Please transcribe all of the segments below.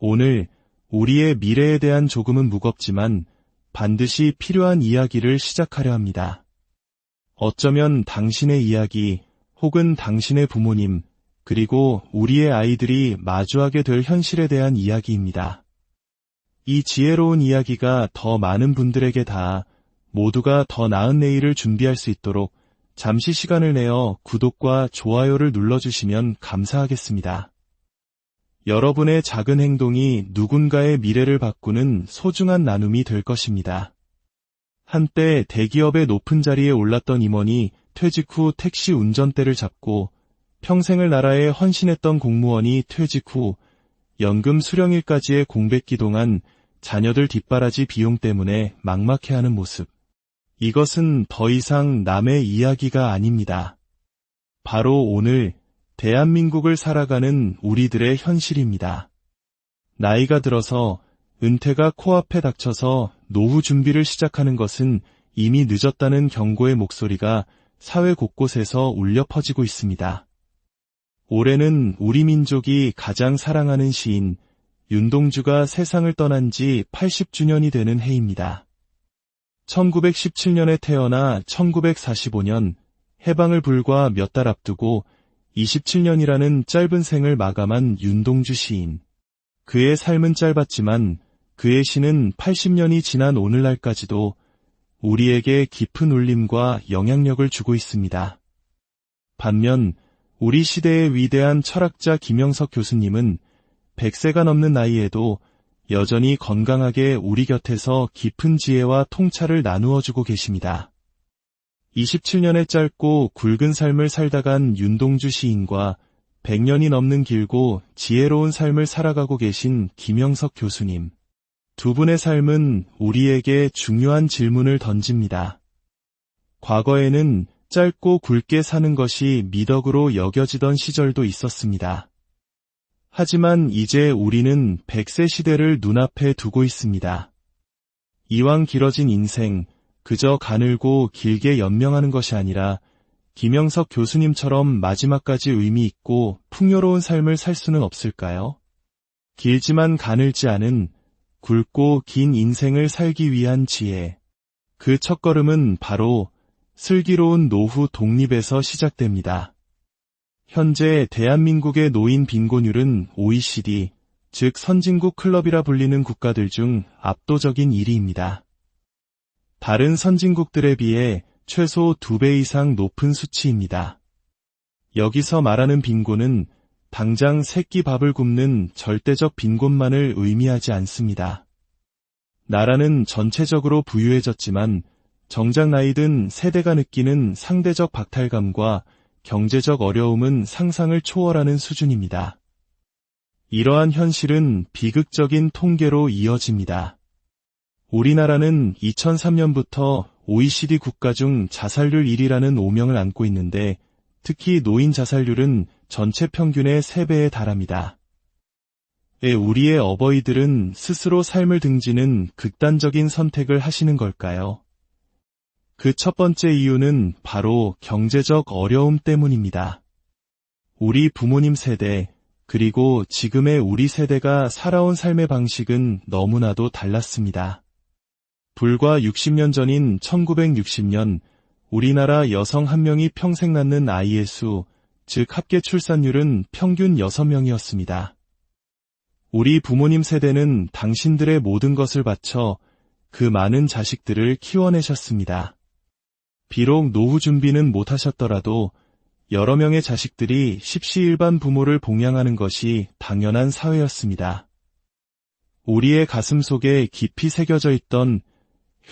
오늘 우리의 미래에 대한 조금은 무겁지만 반드시 필요한 이야기를 시작하려 합니다. 어쩌면 당신의 이야기 혹은 당신의 부모님 그리고 우리의 아이들이 마주하게 될 현실에 대한 이야기입니다. 이 지혜로운 이야기가 더 많은 분들에게 닿아 모두가 더 나은 내일을 준비할 수 있도록 잠시 시간을 내어 구독과 좋아요를 눌러주시면 감사하겠습니다. 여러분의 작은 행동이 누군가의 미래를 바꾸는 소중한 나눔이 될 것입니다. 한때 대기업의 높은 자리에 올랐던 임원이 퇴직 후 택시 운전대를 잡고 평생을 나라에 헌신했던 공무원이 퇴직 후 연금 수령일까지의 공백 기동한 자녀들 뒷바라지 비용 때문에 막막해하는 모습. 이것은 더 이상 남의 이야기가 아닙니다. 바로 오늘 대한민국을 살아가는 우리들의 현실입니다. 나이가 들어서 은퇴가 코앞에 닥쳐서 노후 준비를 시작하는 것은 이미 늦었다는 경고의 목소리가 사회 곳곳에서 울려 퍼지고 있습니다. 올해는 우리 민족이 가장 사랑하는 시인 윤동주가 세상을 떠난 지 80주년이 되는 해입니다. 1917년에 태어나 1945년 해방을 불과 몇 달 앞두고 27년이라는 짧은 생을 마감한 윤동주 시인. 그의 삶은 짧았지만 그의 시는 80년이 지난 오늘날까지도 우리에게 깊은 울림과 영향력을 주고 있습니다. 반면 우리 시대의 위대한 철학자 김영석 교수님은 100세가 넘는 나이에도 여전히 건강하게 우리 곁에서 깊은 지혜와 통찰을 나누어주고 계십니다. 27년의 짧고 굵은 삶을 살다간 윤동주 시인과 100년이 넘는 길고 지혜로운 삶을 살아가고 계신 김영석 교수님. 두 분의 삶은 우리에게 중요한 질문을 던집니다. 과거에는 짧고 굵게 사는 것이 미덕으로 여겨지던 시절도 있었습니다. 하지만 이제 우리는 100세 시대를 눈앞에 두고 있습니다. 이왕 길어진 인생, 그저 가늘고 길게 연명하는 것이 아니라 김영석 교수님처럼 마지막까지 의미 있고 풍요로운 삶을 살 수는 없을까요? 길지만 가늘지 않은 굵고 긴 인생을 살기 위한 지혜. 그 첫걸음은 바로 슬기로운 노후 독립에서 시작됩니다. 현재 대한민국의 노인 빈곤율은 OECD, 즉 선진국 클럽이라 불리는 국가들 중 압도적인 1위입니다. 다른 선진국들에 비해 최소 2배 이상 높은 수치입니다. 여기서 말하는 빈곤은 당장 새끼 밥을 굶는 절대적 빈곤만을 의미하지 않습니다. 나라는 전체적으로 부유해졌지만 정작 나이 든 세대가 느끼는 상대적 박탈감과 경제적 어려움은 상상을 초월하는 수준입니다. 이러한 현실은 비극적인 통계로 이어집니다. 우리나라는 2003년부터 OECD 국가 중 자살률 1위라는 오명을 안고 있는데 특히 노인 자살률은 전체 평균의 3배에 달합니다. 우리의 어버이들은 스스로 삶을 등지는 극단적인 선택을 하시는 걸까요? 그 첫 번째 이유는 바로 경제적 어려움 때문입니다. 우리 부모님 세대, 그리고 지금의 우리 세대가 살아온 삶의 방식은 너무나도 달랐습니다. 불과 60년 전인 1960년, 우리나라 여성 1명이 평생 낳는 아이의 수, 즉 합계 출산율은 평균 6명이었습니다. 우리 부모님 세대는 당신들의 모든 것을 바쳐 그 많은 자식들을 키워내셨습니다. 비록 노후 준비는 못하셨더라도 여러 명의 자식들이 십시일반 부모를 봉양하는 것이 당연한 사회였습니다. 우리의 가슴 속에 깊이 새겨져 있던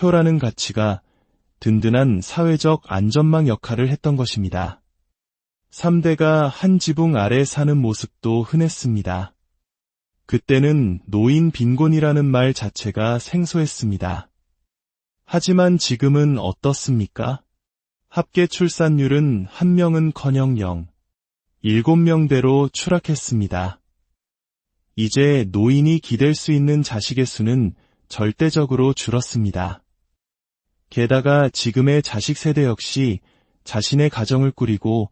효라는 가치가 든든한 사회적 안전망 역할을 했던 것입니다. 3대가 한 지붕 아래 사는 모습도 흔했습니다. 그때는 노인 빈곤이라는 말 자체가 생소했습니다. 하지만 지금은 어떻습니까? 합계 출산율은 1명은커녕 0, 7명대로 추락했습니다. 이제 노인이 기댈 수 있는 자식의 수는 절대적으로 줄었습니다. 게다가 지금의 자식 세대 역시 자신의 가정을 꾸리고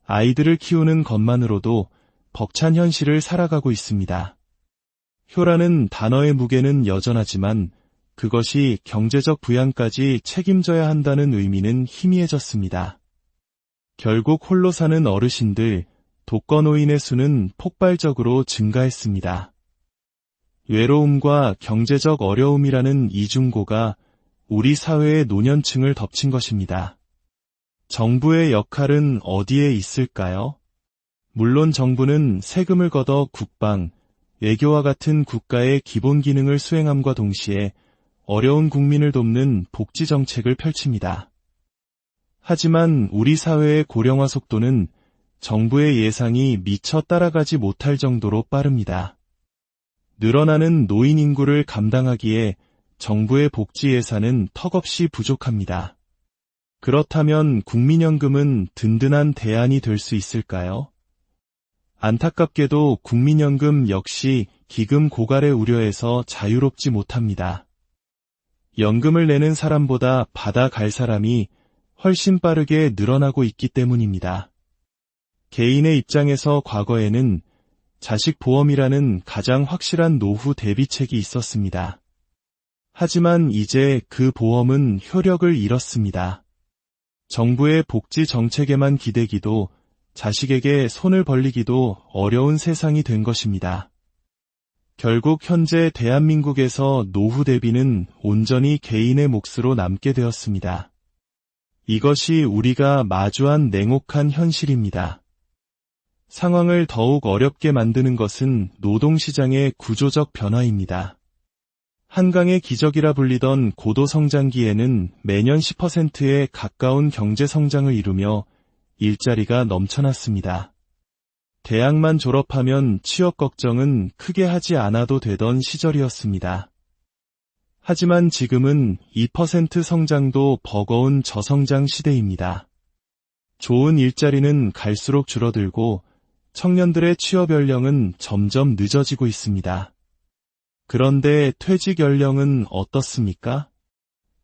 아이들을 키우는 것만으로도 벅찬 현실을 살아가고 있습니다. 효라는 단어의 무게는 여전하지만 그것이 경제적 부양까지 책임져야 한다는 의미는 희미해졌습니다. 결국 홀로 사는 어르신들, 독거노인의 수는 폭발적으로 증가했습니다. 외로움과 경제적 어려움이라는 이중고가 우리 사회의 노년층을 덮친 것입니다. 정부의 역할은 어디에 있을까요? 물론 정부는 세금을 걷어 국방, 외교와 같은 국가의 기본 기능을 수행함과 동시에 어려운 국민을 돕는 복지 정책을 펼칩니다. 하지만 우리 사회의 고령화 속도는 정부의 예상이 미처 따라가지 못할 정도로 빠릅니다. 늘어나는 노인 인구를 감당하기에 정부의 복지 예산은 턱없이 부족합니다. 그렇다면 국민연금은 든든한 대안이 될 수 있을까요? 안타깝게도 국민연금 역시 기금 고갈의 우려에서 자유롭지 못합니다. 연금을 내는 사람보다 받아갈 사람이 훨씬 빠르게 늘어나고 있기 때문입니다. 개인의 입장에서 과거에는 자식보험이라는 가장 확실한 노후 대비책이 있었습니다. 하지만 이제 그 보험은 효력을 잃었습니다. 정부의 복지 정책에만 기대기도 자식에게 손을 벌리기도 어려운 세상이 된 것입니다. 결국 현재 대한민국에서 노후 대비는 온전히 개인의 몫으로 남게 되었습니다. 이것이 우리가 마주한 냉혹한 현실입니다. 상황을 더욱 어렵게 만드는 것은 노동시장의 구조적 변화입니다. 한강의 기적이라 불리던 고도성장기에는 매년 10%에 가까운 경제성장을 이루며 일자리가 넘쳐났습니다. 대학만 졸업하면 취업 걱정은 크게 하지 않아도 되던 시절이었습니다. 하지만 지금은 2% 성장도 버거운 저성장 시대입니다. 좋은 일자리는 갈수록 줄어들고 청년들의 취업 연령은 점점 늦어지고 있습니다. 그런데 퇴직 연령은 어떻습니까?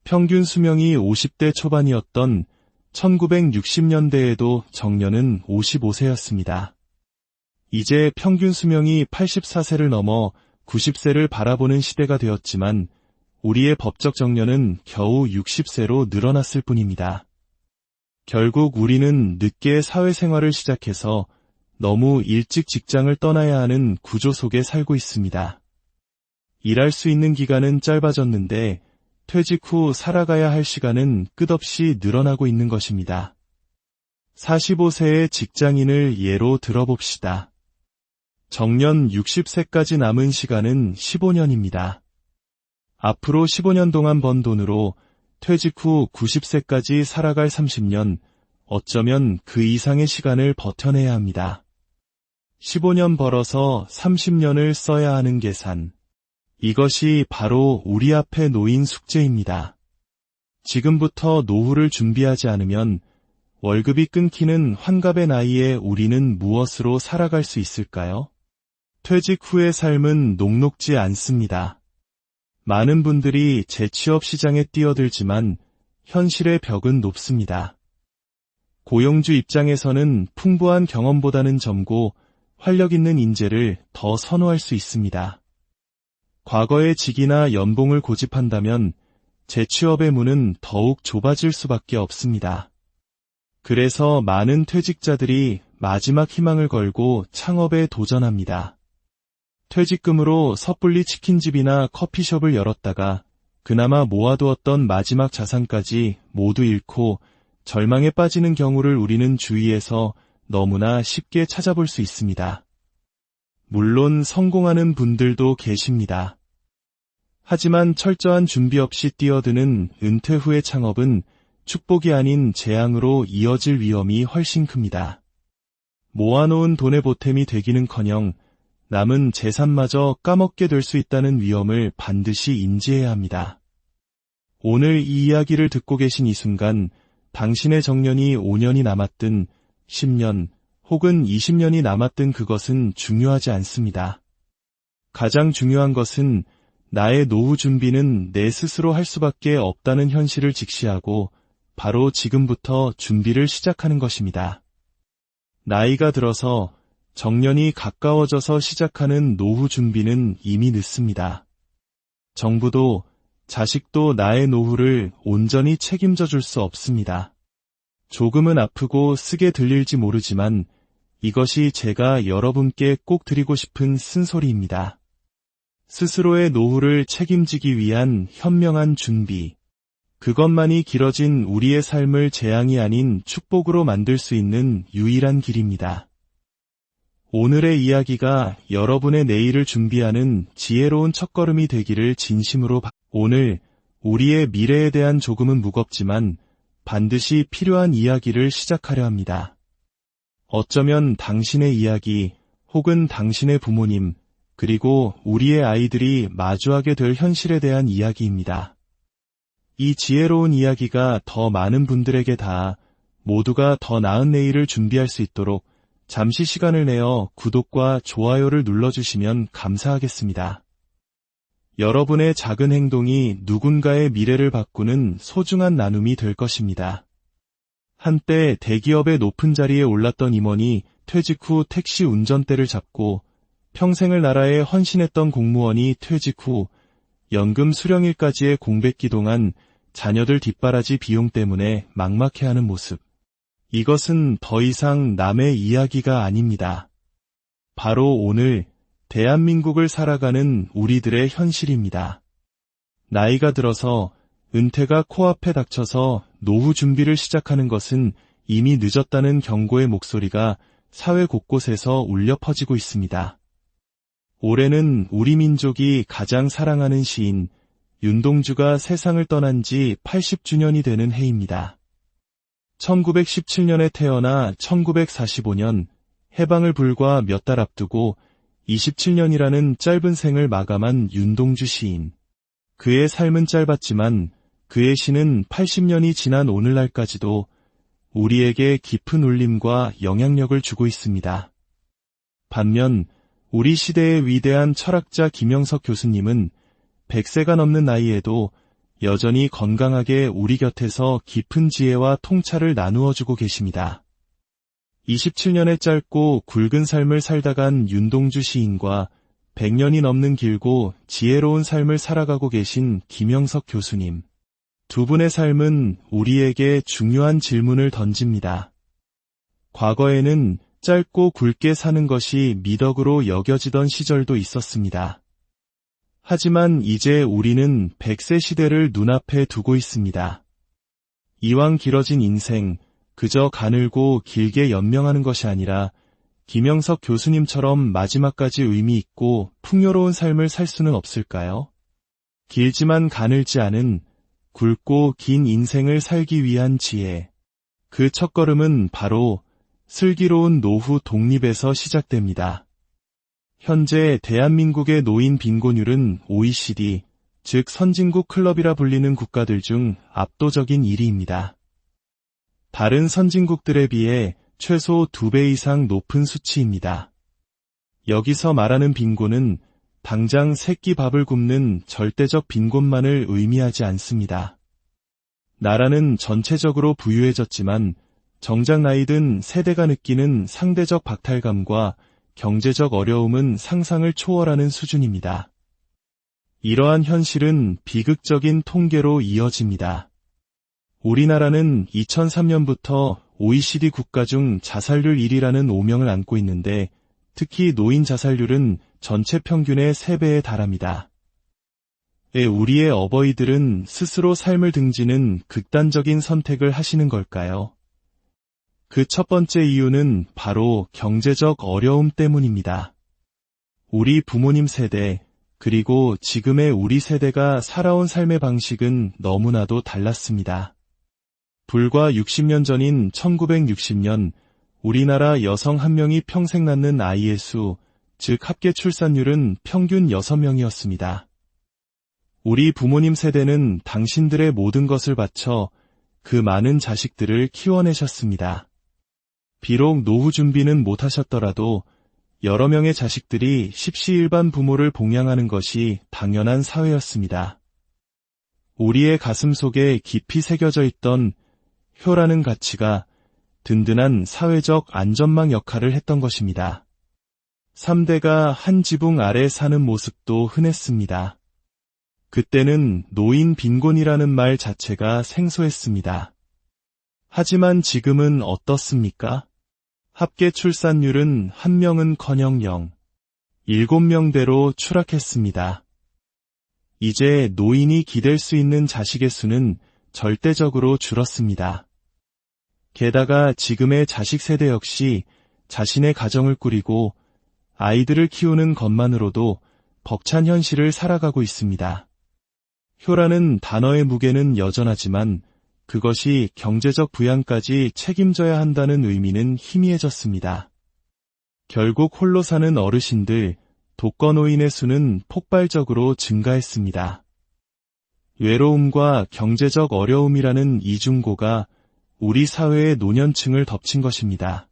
평균 수명이 50대 초반이었던 1960년대에도 정년은 55세였습니다. 이제 평균 수명이 84세를 넘어 90세를 바라보는 시대가 되었지만 우리의 법적 정년은 겨우 60세로 늘어났을 뿐입니다. 결국 우리는 늦게 사회생활을 시작해서 너무 일찍 직장을 떠나야 하는 구조 속에 살고 있습니다. 일할 수 있는 기간은 짧아졌는데 퇴직 후 살아가야 할 시간은 끝없이 늘어나고 있는 것입니다. 45세의 직장인을 예로 들어봅시다. 정년 60세까지 남은 시간은 15년입니다. 앞으로 15년 동안 번 돈으로 퇴직 후 90세까지 살아갈 30년, 어쩌면 그 이상의 시간을 버텨내야 합니다. 15년 벌어서 30년을 써야 하는 계산. 이것이 바로 우리 앞에 놓인 숙제입니다. 지금부터 노후를 준비하지 않으면 월급이 끊기는 환갑의 나이에 우리는 무엇으로 살아갈 수 있을까요? 퇴직 후의 삶은 녹록지 않습니다. 많은 분들이 재취업 시장에 뛰어들지만 현실의 벽은 높습니다. 고용주 입장에서는 풍부한 경험보다는 젊고 활력 있는 인재를 더 선호할 수 있습니다. 과거의 직이나 연봉을 고집한다면 재취업의 문은 더욱 좁아질 수밖에 없습니다. 그래서 많은 퇴직자들이 마지막 희망을 걸고 창업에 도전합니다. 퇴직금으로 섣불리 치킨집이나 커피숍을 열었다가 그나마 모아두었던 마지막 자산까지 모두 잃고 절망에 빠지는 경우를 우리는 주위에서 너무나 쉽게 찾아볼 수 있습니다. 물론 성공하는 분들도 계십니다. 하지만 철저한 준비 없이 뛰어드는 은퇴 후의 창업은 축복이 아닌 재앙으로 이어질 위험이 훨씬 큽니다. 모아놓은 돈의 보탬이 되기는커녕 남은 재산마저 까먹게 될 수 있다는 위험을 반드시 인지해야 합니다. 오늘 이 이야기를 듣고 계신 이 순간 당신의 정년이 5년이 남았든 10년 혹은 20년이 남았든 그것은 중요하지 않습니다. 가장 중요한 것은 나의 노후 준비는 내 스스로 할 수밖에 없다는 현실을 직시하고 바로 지금부터 준비를 시작하는 것입니다. 나이가 들어서 정년이 가까워져서 시작하는 노후 준비는 이미 늦습니다. 정부도 자식도 나의 노후를 온전히 책임져 줄 수 없습니다. 조금은 아프고 쓰게 들릴지 모르지만 이것이 제가 여러분께 꼭 드리고 싶은 쓴소리입니다. 스스로의 노후를 책임지기 위한 현명한 준비. 그것만이 길어진 우리의 삶을 재앙이 아닌 축복으로 만들 수 있는 유일한 길입니다. 오늘의 이야기가 여러분의 내일을 준비하는 지혜로운 첫걸음이 되기를 진심으로 오늘 우리의 미래에 대한 조금은 무겁지만 반드시 필요한 이야기를 시작하려 합니다. 어쩌면 당신의 이야기 혹은 당신의 부모님 그리고 우리의 아이들이 마주하게 될 현실에 대한 이야기입니다. 이 지혜로운 이야기가 더 많은 분들에게 모두가 더 나은 내일을 준비할 수 있도록 잠시 시간을 내어 구독과 좋아요를 눌러주시면 감사하겠습니다. 여러분의 작은 행동이 누군가의 미래를 바꾸는 소중한 나눔이 될 것입니다. 한때 대기업의 높은 자리에 올랐던 임원이 퇴직 후 택시 운전대를 잡고 평생을 나라에 헌신했던 공무원이 퇴직 후 연금 수령일까지의 공백기 동안 자녀들 뒷바라지 비용 때문에 막막해하는 모습. 이것은 더 이상 남의 이야기가 아닙니다. 바로 오늘 대한민국을 살아가는 우리들의 현실입니다. 나이가 들어서 은퇴가 코앞에 닥쳐서 노후 준비를 시작하는 것은 이미 늦었다는 경고의 목소리가 사회 곳곳에서 울려 퍼지고 있습니다. 올해는 우리 민족이 가장 사랑하는 시인 윤동주가 세상을 떠난 지 80주년이 되는 해입니다. 1917년에 태어나 1945년 해방을 불과 몇 달 앞두고 27년이라는 짧은 생을 마감한 윤동주 시인. 그의 삶은 짧았지만 그의 시는 80년이 지난 오늘날까지도 우리에게 깊은 울림과 영향력을 주고 있습니다. 반면 우리 시대의 위대한 철학자 김영석 교수님은 100세가 넘는 나이에도 여전히 건강하게 우리 곁에서 깊은 지혜와 통찰을 나누어주고 계십니다. 27년의 짧고 굵은 삶을 살다 간 윤동주 시인과 100년이 넘는 길고 지혜로운 삶을 살아가고 계신 김영석 교수님. 두 분의 삶은 우리에게 중요한 질문을 던집니다. 과거에는 짧고 굵게 사는 것이 미덕으로 여겨지던 시절도 있었습니다. 하지만 이제 우리는 100세 시대를 눈앞에 두고 있습니다. 이왕 길어진 인생, 그저 가늘고 길게 연명하는 것이 아니라 김영석 교수님처럼 마지막까지 의미 있고 풍요로운 삶을 살 수는 없을까요? 길지만 가늘지 않은 굵고 긴 인생을 살기 위한 지혜. 그 첫걸음은 바로 슬기로운 노후 독립에서 시작됩니다. 현재 대한민국의 노인 빈곤율은 OECD, 즉 선진국 클럽이라 불리는 국가들 중 압도적인 1위입니다. 다른 선진국들에 비해 최소 2배 이상 높은 수치입니다. 여기서 말하는 빈곤은 당장 새끼 밥을 굶는 절대적 빈곤만을 의미하지 않습니다. 나라는 전체적으로 부유해졌지만 정작 나이든 세대가 느끼는 상대적 박탈감과 경제적 어려움은 상상을 초월하는 수준입니다. 이러한 현실은 비극적인 통계로 이어집니다. 우리나라는 2003년부터 OECD 국가 중 자살률 1위라는 오명을 안고 있는데 특히 노인 자살률은 전체 평균의 3배에 달합니다. 우리의 어버이들은 스스로 삶을 등지는 극단적인 선택을 하시는 걸까요? 그 첫 번째 이유는 바로 경제적 어려움 때문입니다. 우리 부모님 세대, 그리고 지금의 우리 세대가 살아온 삶의 방식은 너무나도 달랐습니다. 불과 60년 전인 1960년, 우리나라 여성 1명이 평생 낳는 아이의 수, 즉 합계 출산율은 평균 6명이었습니다. 우리 부모님 세대는 당신들의 모든 것을 바쳐 그 많은 자식들을 키워내셨습니다. 비록 노후 준비는 못하셨더라도 여러 명의 자식들이 십시일반 부모를 봉양하는 것이 당연한 사회였습니다. 우리의 가슴 속에 깊이 새겨져 있던 효라는 가치가 든든한 사회적 안전망 역할을 했던 것입니다. 3대가 한 지붕 아래 사는 모습도 흔했습니다. 그때는 노인 빈곤이라는 말 자체가 생소했습니다. 하지만 지금은 어떻습니까? 합계 출산율은 1명은커녕 0, 7명대로 추락했습니다. 이제 노인이 기댈 수 있는 자식의 수는 절대적으로 줄었습니다. 게다가 지금의 자식 세대 역시 자신의 가정을 꾸리고 아이들을 키우는 것만으로도 벅찬 현실을 살아가고 있습니다. 효라는 단어의 무게는 여전하지만 그것이 경제적 부양까지 책임져야 한다는 의미는 희미해졌습니다. 결국 홀로 사는 어르신들, 독거노인의 수는 폭발적으로 증가했습니다. 외로움과 경제적 어려움이라는 이중고가 우리 사회의 노년층을 덮친 것입니다.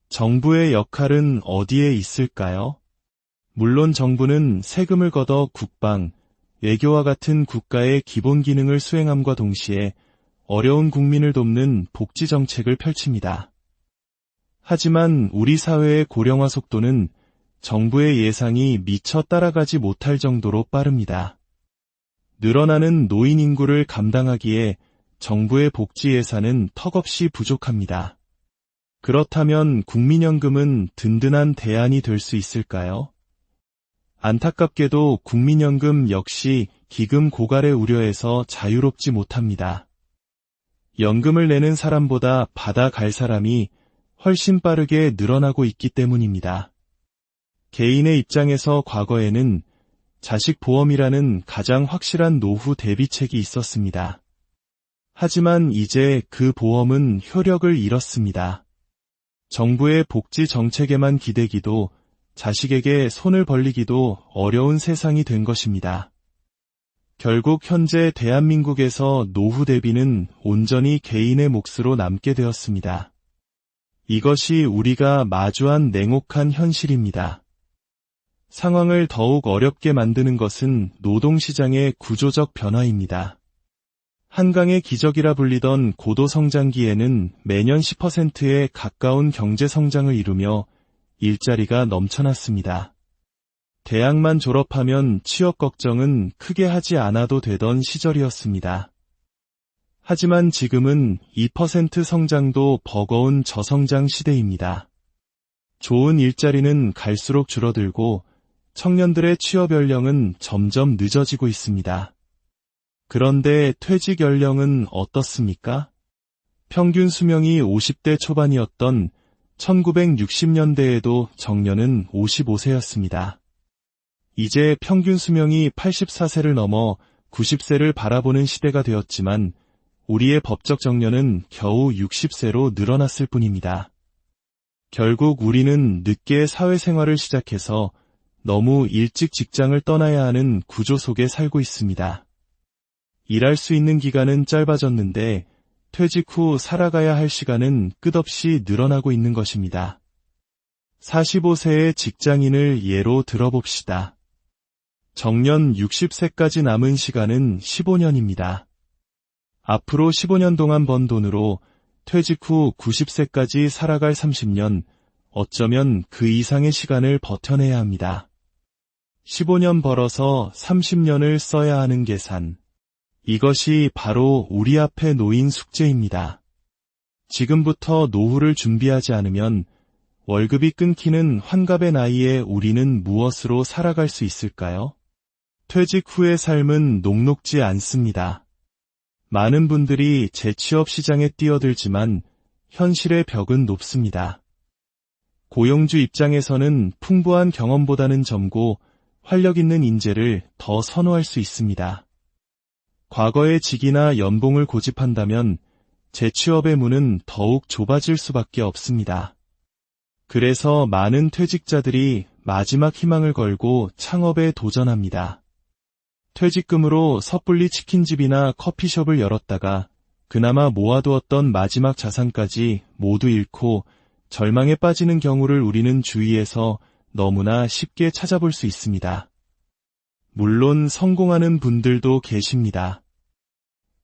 정부의 역할은 어디에 있을까요? 물론 정부는 세금을 걷어 국방, 외교와 같은 국가의 기본 기능을 수행함과 동시에 어려운 국민을 돕는 복지 정책을 펼칩니다. 하지만 우리 사회의 고령화 속도는 정부의 예상이 미처 따라가지 못할 정도로 빠릅니다. 늘어나는 노인 인구를 감당하기에 정부의 복지 예산은 턱없이 부족합니다. 그렇다면 국민연금은 든든한 대안이 될 수 있을까요? 안타깝게도 국민연금 역시 기금 고갈의 우려에서 자유롭지 못합니다. 연금을 내는 사람보다 받아갈 사람이 훨씬 빠르게 늘어나고 있기 때문입니다. 개인의 입장에서 과거에는 자식보험이라는 가장 확실한 노후 대비책이 있었습니다. 하지만 이제 그 보험은 효력을 잃었습니다. 정부의 복지 정책에만 기대기도 자식에게 손을 벌리기도 어려운 세상이 된 것입니다. 결국 현재 대한민국에서 노후 대비는 온전히 개인의 몫으로 남게 되었습니다. 이것이 우리가 마주한 냉혹한 현실입니다. 상황을 더욱 어렵게 만드는 것은 노동시장의 구조적 변화입니다. 한강의 기적이라 불리던 고도성장기에는 매년 10%에 가까운 경제성장을 이루며 일자리가 넘쳐났습니다. 대학만 졸업하면 취업 걱정은 크게 하지 않아도 되던 시절이었습니다. 하지만 지금은 2% 성장도 버거운 저성장 시대입니다. 좋은 일자리는 갈수록 줄어들고 청년들의 취업 연령은 점점 늦어지고 있습니다. 그런데 퇴직 연령은 어떻습니까? 평균 수명이 50대 초반이었던 1960년대에도 정년은 55세였습니다. 이제 평균 수명이 84세를 넘어 90세를 바라보는 시대가 되었지만 우리의 법적 정년은 겨우 60세로 늘어났을 뿐입니다. 결국 우리는 늦게 사회생활을 시작해서 너무 일찍 직장을 떠나야 하는 구조 속에 살고 있습니다. 일할 수 있는 기간은 짧아졌는데 퇴직 후 살아가야 할 시간은 끝없이 늘어나고 있는 것입니다. 45세의 직장인을 예로 들어봅시다. 정년 60세까지 남은 시간은 15년입니다. 앞으로 15년 동안 번 돈으로 퇴직 후 90세까지 살아갈 30년, 어쩌면 그 이상의 시간을 버텨내야 합니다. 15년 벌어서 30년을 써야 하는 계산. 이것이 바로 우리 앞에 놓인 숙제입니다. 지금부터 노후를 준비하지 않으면 월급이 끊기는 환갑의 나이에 우리는 무엇으로 살아갈 수 있을까요? 퇴직 후의 삶은 녹록지 않습니다. 많은 분들이 재취업 시장에 뛰어들지만 현실의 벽은 높습니다. 고용주 입장에서는 풍부한 경험보다는 젊고 활력 있는 인재를 더 선호할 수 있습니다. 과거의 직이나 연봉을 고집한다면 재취업의 문은 더욱 좁아질 수밖에 없습니다. 그래서 많은 퇴직자들이 마지막 희망을 걸고 창업에 도전합니다. 퇴직금으로 섣불리 치킨집이나 커피숍을 열었다가 그나마 모아두었던 마지막 자산까지 모두 잃고 절망에 빠지는 경우를 우리는 주위에서 너무나 쉽게 찾아볼 수 있습니다. 물론 성공하는 분들도 계십니다.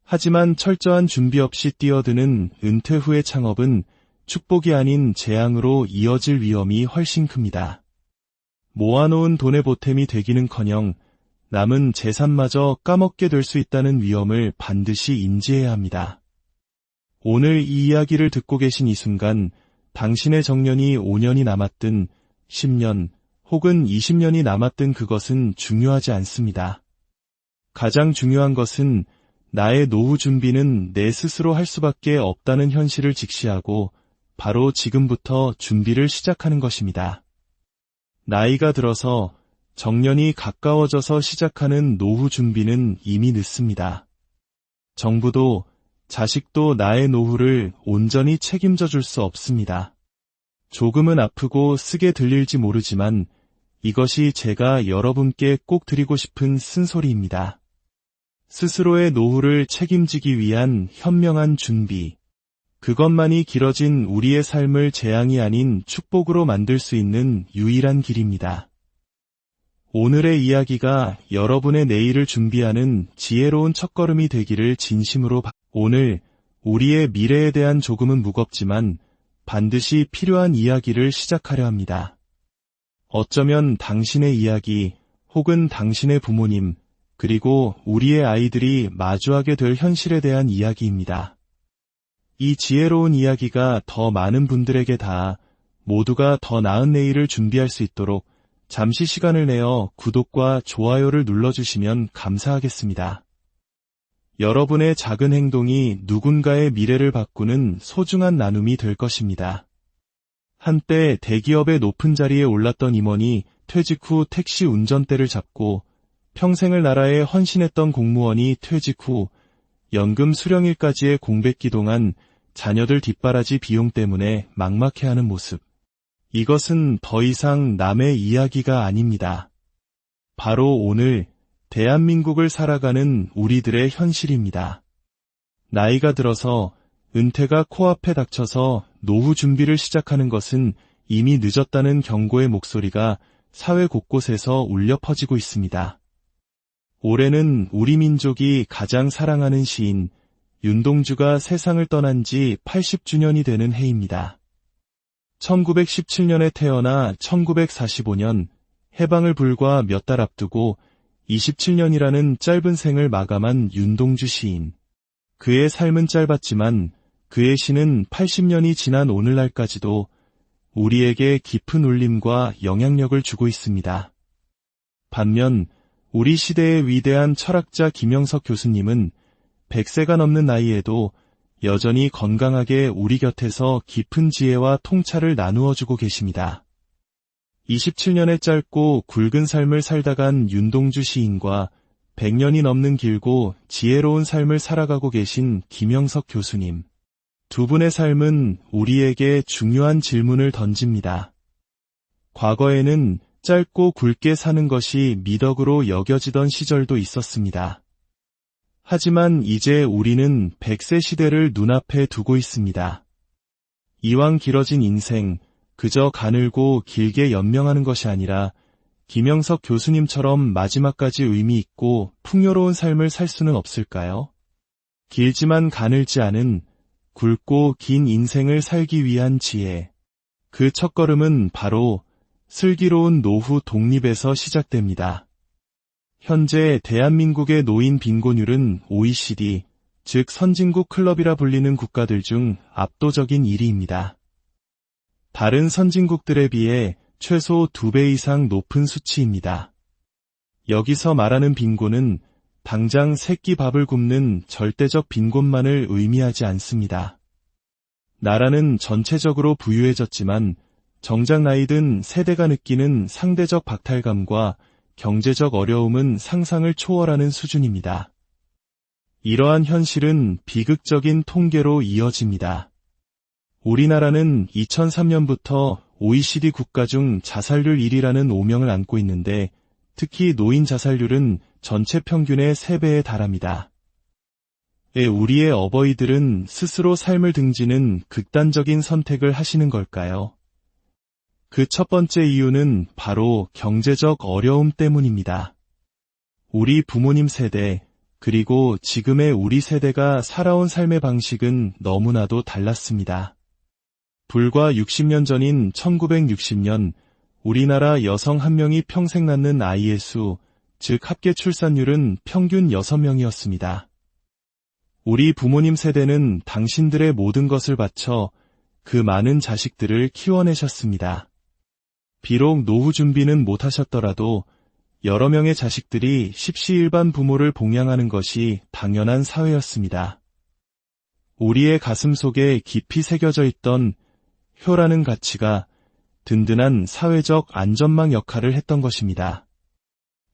하지만 철저한 준비 없이 뛰어드는 은퇴 후의 창업은 축복이 아닌 재앙으로 이어질 위험이 훨씬 큽니다. 모아놓은 돈의 보탬이 되기는커녕 남은 재산마저 까먹게 될 수 있다는 위험을 반드시 인지해야 합니다. 오늘 이 이야기를 듣고 계신 이 순간 당신의 정년이 5년이 남았든 10년 혹은 20년이 남았든 그것은 중요하지 않습니다. 가장 중요한 것은 나의 노후 준비는 내 스스로 할 수밖에 없다는 현실을 직시하고 바로 지금부터 준비를 시작하는 것입니다. 나이가 들어서 정년이 가까워져서 시작하는 노후 준비는 이미 늦습니다. 정부도 자식도 나의 노후를 온전히 책임져 줄 수 없습니다. 조금은 아프고 쓰게 들릴지 모르지만 이것이 제가 여러분께 꼭 드리고 싶은 쓴소리입니다. 스스로의 노후를 책임지기 위한 현명한 준비. 그것만이 길어진 우리의 삶을 재앙이 아닌 축복으로 만들 수 있는 유일한 길입니다. 오늘의 이야기가 여러분의 내일을 준비하는 지혜로운 첫걸음이 되기를 진심으로 오늘 우리의 미래에 대한 조금은 무겁지만 반드시 필요한 이야기를 시작하려 합니다. 어쩌면 당신의 이야기 혹은 당신의 부모님 그리고 우리의 아이들이 마주하게 될 현실에 대한 이야기입니다. 이 지혜로운 이야기가 더 많은 분들에게 닿아 모두가 더 나은 내일을 준비할 수 있도록 잠시 시간을 내어 구독과 좋아요를 눌러주시면 감사하겠습니다. 여러분의 작은 행동이 누군가의 미래를 바꾸는 소중한 나눔이 될 것입니다. 한때 대기업의 높은 자리에 올랐던 임원이 퇴직 후 택시 운전대를 잡고 평생을 나라에 헌신했던 공무원이 퇴직 후 연금 수령일까지의 공백기 동안 자녀들 뒷바라지 비용 때문에 막막해하는 모습. 이것은 더 이상 남의 이야기가 아닙니다. 바로 오늘 대한민국을 살아가는 우리들의 현실입니다. 나이가 들어서 은퇴가 코앞에 닥쳐서 노후 준비를 시작하는 것은 이미 늦었다는 경고의 목소리가 사회 곳곳에서 울려 퍼지고 있습니다. 올해는 우리 민족이 가장 사랑하는 시인 윤동주가 세상을 떠난 지 80주년이 되는 해입니다. 1917년에 태어나 1945년 해방을 불과 몇 달 앞두고 27년이라는 짧은 생을 마감한 윤동주 시인. 그의 삶은 짧았지만 그의 시는 80년이 지난 오늘날까지도 우리에게 깊은 울림과 영향력을 주고 있습니다. 반면 우리 시대의 위대한 철학자 김영석 교수님은 100세가 넘는 나이에도 여전히 건강하게 우리 곁에서 깊은 지혜와 통찰을 나누어주고 계십니다. 27년의 짧고 굵은 삶을 살다 간 윤동주 시인과 100년이 넘는 길고 지혜로운 삶을 살아가고 계신 김영석 교수님. 두 분의 삶은 우리에게 중요한 질문을 던집니다. 과거에는 짧고 굵게 사는 것이 미덕으로 여겨지던 시절도 있었습니다. 하지만 이제 우리는 100세 시대를 눈앞에 두고 있습니다. 이왕 길어진 인생, 그저 가늘고 길게 연명하는 것이 아니라 김영석 교수님처럼 마지막까지 의미 있고 풍요로운 삶을 살 수는 없을까요? 길지만 가늘지 않은 굵고 긴 인생을 살기 위한 지혜. 그 첫걸음은 바로 슬기로운 노후 독립에서 시작됩니다. 현재 대한민국의 노인 빈곤율은 OECD, 즉 선진국 클럽이라 불리는 국가들 중 압도적인 1위입니다. 다른 선진국들에 비해 최소 2배 이상 높은 수치입니다. 여기서 말하는 빈곤은 당장 새끼 밥을 굶는 절대적 빈곤만을 의미하지 않습니다. 나라는 전체적으로 부유해졌지만 정작 나이 든 세대가 느끼는 상대적 박탈감과 경제적 어려움은 상상을 초월하는 수준입니다. 이러한 현실은 비극적인 통계로 이어집니다. 우리나라는 2003년부터 OECD 국가 중 자살률 1위라는 오명을 안고 있는데 특히 노인 자살률은 전체 평균의 3배에 달합니다. 우리의 어버이들은 스스로 삶을 등지는 극단적인 선택을 하시는 걸까요? 그 첫 번째 이유는 바로 경제적 어려움 때문입니다. 우리 부모님 세대, 그리고 지금의 우리 세대가 살아온 삶의 방식은 너무나도 달랐습니다. 불과 60년 전인 1960년, 우리나라 여성 1명이 평생 낳는 아이의 수, 즉 합계 출산율은 평균 6명이었습니다. 우리 부모님 세대는 당신들의 모든 것을 바쳐 그 많은 자식들을 키워내셨습니다. 비록 노후 준비는 못하셨더라도 여러 명의 자식들이 십시일반 부모를 봉양하는 것이 당연한 사회였습니다. 우리의 가슴 속에 깊이 새겨져 있던 효라는 가치가 든든한 사회적 안전망 역할을 했던 것입니다.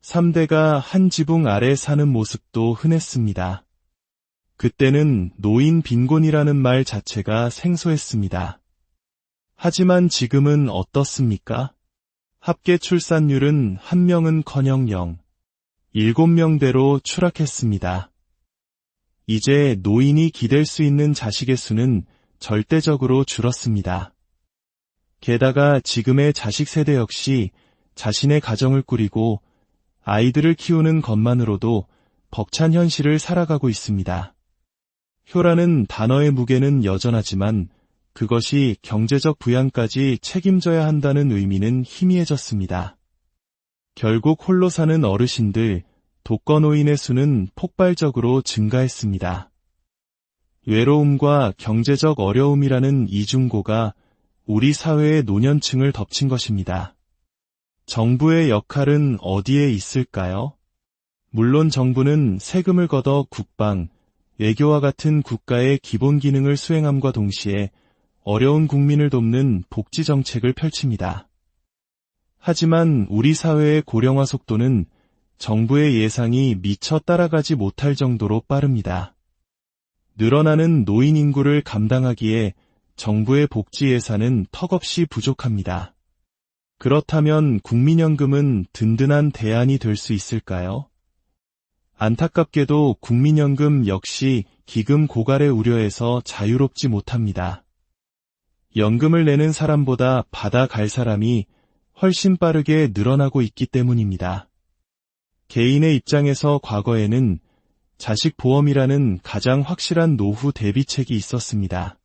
3대가 한 지붕 아래 사는 모습도 흔했습니다. 그때는 노인 빈곤이라는 말 자체가 생소했습니다. 하지만 지금은 어떻습니까? 합계 출산율은 1명은커녕 0, 7명대로 추락했습니다. 이제 노인이 기댈 수 있는 자식의 수는 절대적으로 줄었습니다. 게다가 지금의 자식 세대 역시 자신의 가정을 꾸리고 아이들을 키우는 것만으로도 벅찬 현실을 살아가고 있습니다. 효라는 단어의 무게는 여전하지만 그것이 경제적 부양까지 책임져야 한다는 의미는 희미해졌습니다. 결국 홀로 사는 어르신들, 독거노인의 수는 폭발적으로 증가했습니다. 외로움과 경제적 어려움이라는 이중고가 우리 사회의 노년층을 덮친 것입니다. 정부의 역할은 어디에 있을까요? 물론 정부는 세금을 걷어 국방, 외교와 같은 국가의 기본 기능을 수행함과 동시에 어려운 국민을 돕는 복지 정책을 펼칩니다. 하지만 우리 사회의 고령화 속도는 정부의 예상이 미처 따라가지 못할 정도로 빠릅니다. 늘어나는 노인 인구를 감당하기에 정부의 복지 예산은 턱없이 부족합니다. 그렇다면 국민연금은 든든한 대안이 될 수 있을까요? 안타깝게도 국민연금 역시 기금 고갈의 우려에서 자유롭지 못합니다. 연금을 내는 사람보다 받아갈 사람이 훨씬 빠르게 늘어나고 있기 때문입니다. 개인의 입장에서 과거에는 자식 보험이라는 가장 확실한 노후 대비책이 있었습니다.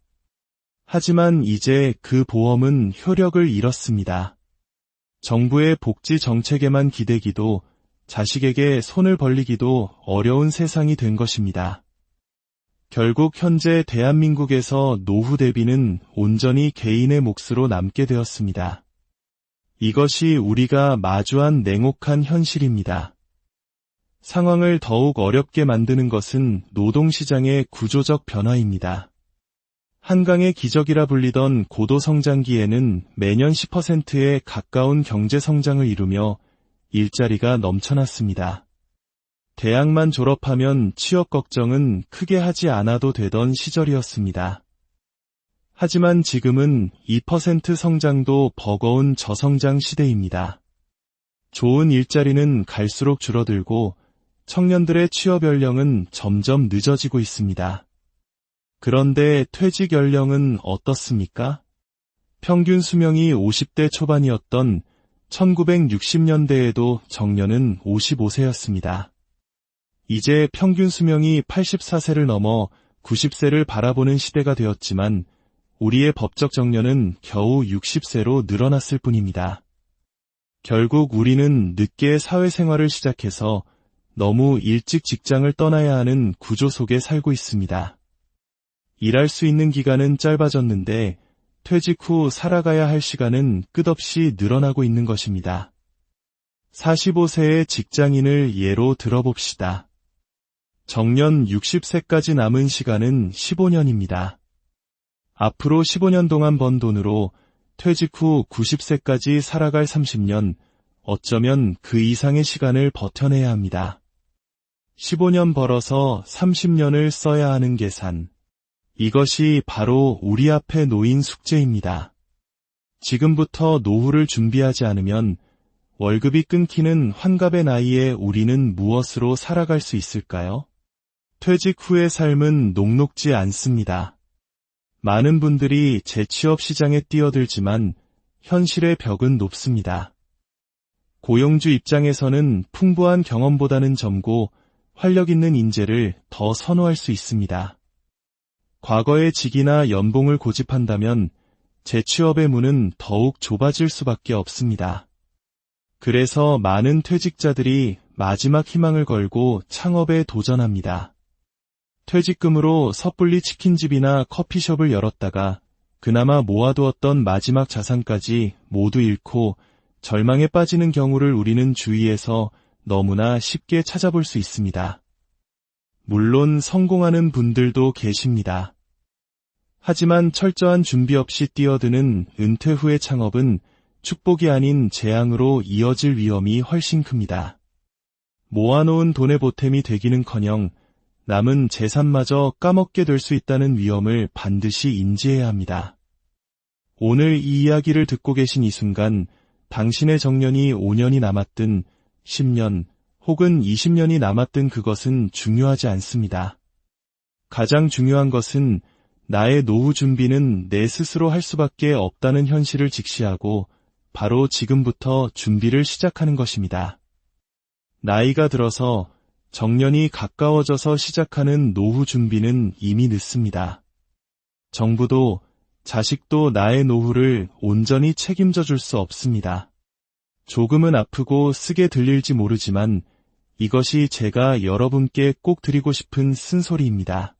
하지만 이제 그 보험은 효력을 잃었습니다. 정부의 복지 정책에만 기대기도 자식에게 손을 벌리기도 어려운 세상이 된 것입니다. 결국 현재 대한민국에서 노후 대비는 온전히 개인의 몫으로 남게 되었습니다. 이것이 우리가 마주한 냉혹한 현실입니다. 상황을 더욱 어렵게 만드는 것은 노동시장의 구조적 변화입니다. 한강의 기적이라 불리던 고도성장기에는 매년 10%에 가까운 경제성장을 이루며 일자리가 넘쳐났습니다. 대학만 졸업하면 취업 걱정은 크게 하지 않아도 되던 시절이었습니다. 하지만 지금은 2% 성장도 버거운 저성장 시대입니다. 좋은 일자리는 갈수록 줄어들고 청년들의 취업 연령은 점점 늦어지고 있습니다. 그런데 퇴직 연령은 어떻습니까? 평균 수명이 50대 초반이었던 1960년대에도 정년은 55세였습니다. 이제 평균 수명이 84세를 넘어 90세를 바라보는 시대가 되었지만 우리의 법적 정년은 겨우 60세로 늘어났을 뿐입니다. 결국 우리는 늦게 사회생활을 시작해서 너무 일찍 직장을 떠나야 하는 구조 속에 살고 있습니다. 일할 수 있는 기간은 짧아졌는데 퇴직 후 살아가야 할 시간은 끝없이 늘어나고 있는 것입니다. 45세의 직장인을 예로 들어봅시다. 정년 60세까지 남은 시간은 15년입니다. 앞으로 15년 동안 번 돈으로 퇴직 후 90세까지 살아갈 30년, 어쩌면 그 이상의 시간을 버텨내야 합니다. 15년 벌어서 30년을 써야 하는 계산. 이것이 바로 우리 앞에 놓인 숙제입니다. 지금부터 노후를 준비하지 않으면 월급이 끊기는 환갑의 나이에 우리는 무엇으로 살아갈 수 있을까요? 퇴직 후의 삶은 녹록지 않습니다. 많은 분들이 재취업 시장에 뛰어들지만 현실의 벽은 높습니다. 고용주 입장에서는 풍부한 경험보다는 젊고 활력 있는 인재를 더 선호할 수 있습니다. 과거의 직이나 연봉을 고집한다면 재취업의 문은 더욱 좁아질 수밖에 없습니다. 그래서 많은 퇴직자들이 마지막 희망을 걸고 창업에 도전합니다. 퇴직금으로 섣불리 치킨집이나 커피숍을 열었다가 그나마 모아두었던 마지막 자산까지 모두 잃고 절망에 빠지는 경우를 우리는 주위에서 너무나 쉽게 찾아볼 수 있습니다. 물론 성공하는 분들도 계십니다. 하지만 철저한 준비 없이 뛰어드는 은퇴 후의 창업은 축복이 아닌 재앙으로 이어질 위험이 훨씬 큽니다. 모아놓은 돈의 보탬이 되기는커녕 남은 재산마저 까먹게 될 수 있다는 위험을 반드시 인지해야 합니다. 오늘 이 이야기를 듣고 계신 이 순간 당신의 정년이 5년이 남았든 10년 혹은 20년이 남았든 그것은 중요하지 않습니다. 가장 중요한 것은 나의 노후 준비는 내 스스로 할 수밖에 없다는 현실을 직시하고 바로 지금부터 준비를 시작하는 것입니다. 나이가 들어서 정년이 가까워져서 시작하는 노후 준비는 이미 늦습니다. 정부도 자식도 나의 노후를 온전히 책임져 줄 수 없습니다. 조금은 아프고 쓰게 들릴지 모르지만 이것이 제가 여러분께 꼭 드리고 싶은 쓴소리입니다.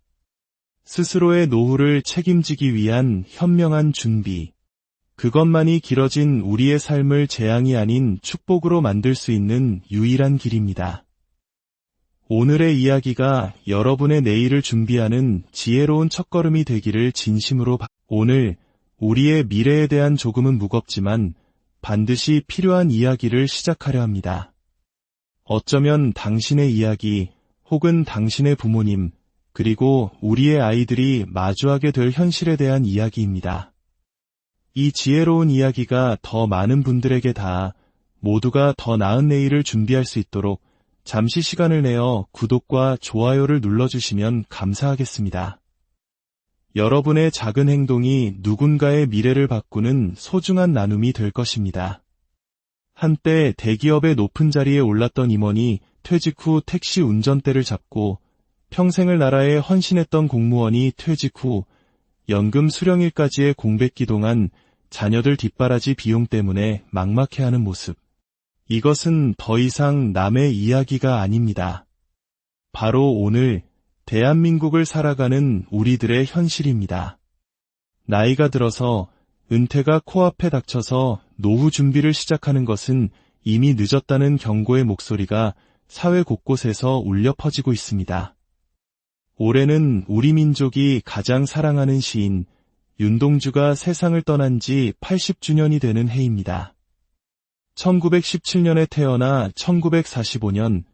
스스로의 노후를 책임지기 위한 현명한 준비. 그것만이 길어진 우리의 삶을 재앙이 아닌 축복으로 만들 수 있는 유일한 길입니다. 오늘의 이야기가 여러분의 내일을 준비하는 지혜로운 첫걸음이 되기를 진심으로 오늘 우리의 미래에 대한 조금은 무겁지만 반드시 필요한 이야기를 시작하려 합니다. 어쩌면 당신의 이야기 혹은 당신의 부모님 그리고 우리의 아이들이 마주하게 될 현실에 대한 이야기입니다. 이 지혜로운 이야기가 더 많은 분들에게 닿아 모두가 더 나은 내일을 준비할 수 있도록 잠시 시간을 내어 구독과 좋아요를 눌러주시면 감사하겠습니다. 여러분의 작은 행동이 누군가의 미래를 바꾸는 소중한 나눔이 될 것입니다. 한때 대기업의 높은 자리에 올랐던 임원이 퇴직 후 택시 운전대를 잡고 평생을 나라에 헌신했던 공무원이 퇴직 후 연금 수령일까지의 공백기 동안 자녀들 뒷바라지 비용 때문에 막막해하는 모습. 이것은 더 이상 남의 이야기가 아닙니다. 바로 오늘 대한민국을 살아가는 우리들의 현실입니다. 나이가 들어서 은퇴가 코앞에 닥쳐서 노후 준비를 시작하는 것은 이미 늦었다는 경고의 목소리가 사회 곳곳에서 울려 퍼지고 있습니다. 올해는 우리 민족이 가장 사랑하는 시인 윤동주가 세상을 떠난 지 80주년이 되는 해입니다. 1917년에 태어나 1945년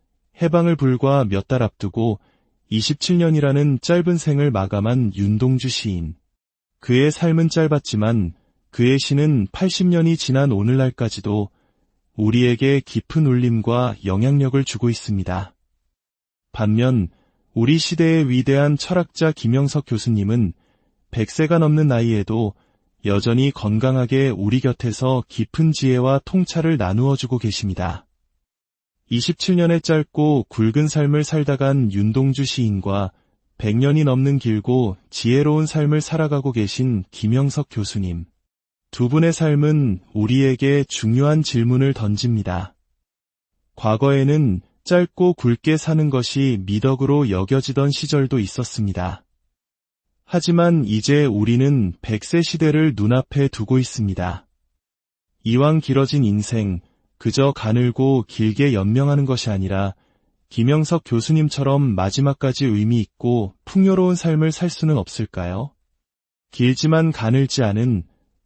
해방을 불과 몇 달 앞두고 27년이라는 짧은 생을 마감한 윤동주 시인. 그의 삶은 짧았지만 그의 시는 80년이 지난 오늘날까지도 우리에게 깊은 울림과 영향력을 주고 있습니다. 반면 우리 시대의 위대한 철학자 김영석 교수님은 100세가 넘는 나이에도 여전히 건강하게 우리 곁에서 깊은 지혜와 통찰을 나누어주고 계십니다. 27년의 짧고 굵은 삶을 살다 간 윤동주 시인과 100년이 넘는 길고 지혜로운 삶을 살아가고 계신 김영석 교수님. 두 분의 삶은 우리에게 중요한 질문을 던집니다. 과거에는 짧고 굵게 사는 것이 미덕으로 여겨지던 시절도 있었습니다. 하지만 이제 우리는 100세 시대를 눈앞에 두고 있습니다. 이왕 길어진 인생, 그저 가늘고 길게 연명하는 것이 아니라 김영석 교수님처럼 마지막까지 의미 있고 풍요로운 삶을 살 수는 없을까요? 길지만 가늘지 않은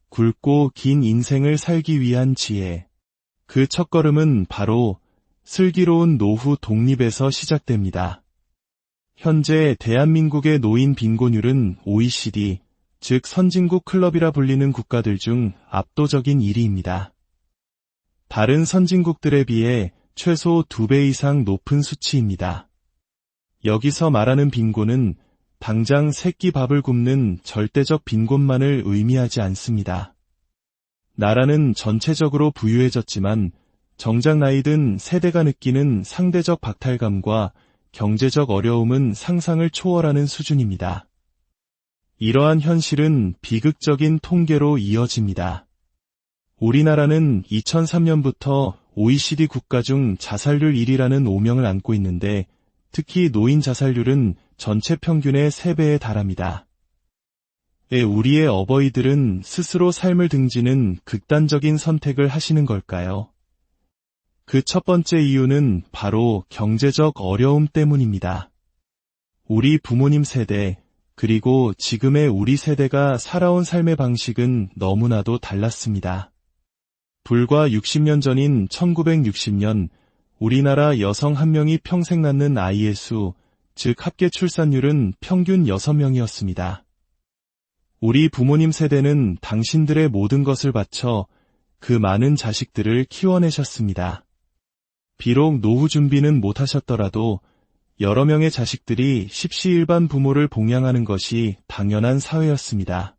굵고 긴 인생을 살기 위한 지혜. 그 첫걸음은 바로 슬기로운 노후 독립에서 시작됩니다. 현재 대한민국의 노인 빈곤율은 OECD, 즉 선진국 클럽이라 불리는 국가들 중 압도적인 1위입니다. 다른 선진국들에 비해 최소 2배 이상 높은 수치입니다. 여기서 말하는 빈곤은 당장 새끼 밥을 굶는 절대적 빈곤만을 의미하지 않습니다. 나라는 전체적으로 부유해졌지만 정작 나이든 세대가 느끼는 상대적 박탈감과 경제적 어려움은 상상을 초월하는 수준입니다. 이러한 현실은 비극적인 통계로 이어집니다. 우리나라는 2003년부터 OECD 국가 중 자살률 1위라는 오명을 안고 있는데 특히 노인 자살률은 전체 평균의 3배에 달합니다. 우리의 어버이들은 스스로 삶을 등지는 극단적인 선택을 하시는 걸까요? 그 첫 번째 이유는 바로 경제적 어려움 때문입니다. 우리 부모님 세대, 그리고 지금의 우리 세대가 살아온 삶의 방식은 너무나도 달랐습니다. 불과 60년 전인 1960년, 우리나라 여성 1명이 평생 낳는 아이의 수, 즉 합계 출산율은 평균 6명이었습니다. 우리 부모님 세대는 당신들의 모든 것을 바쳐 그 많은 자식들을 키워내셨습니다. 비록 노후 준비는 못하셨더라도 여러 명의 자식들이 십시일반 부모를 봉양하는 것이 당연한 사회였습니다.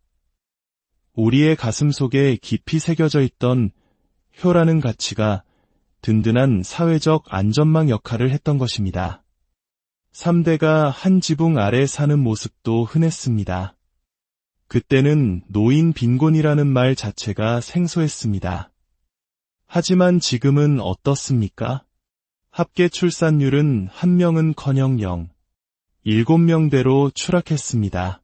우리의 가슴 속에 깊이 새겨져 있던 효라는 가치가 든든한 사회적 안전망 역할을 했던 것입니다. 3대가 한 지붕 아래 사는 모습도 흔했습니다. 그때는 노인 빈곤이라는 말 자체가 생소했습니다. 하지만 지금은 어떻습니까? 합계 출산율은 1명은커녕 0, 7명대로 추락했습니다.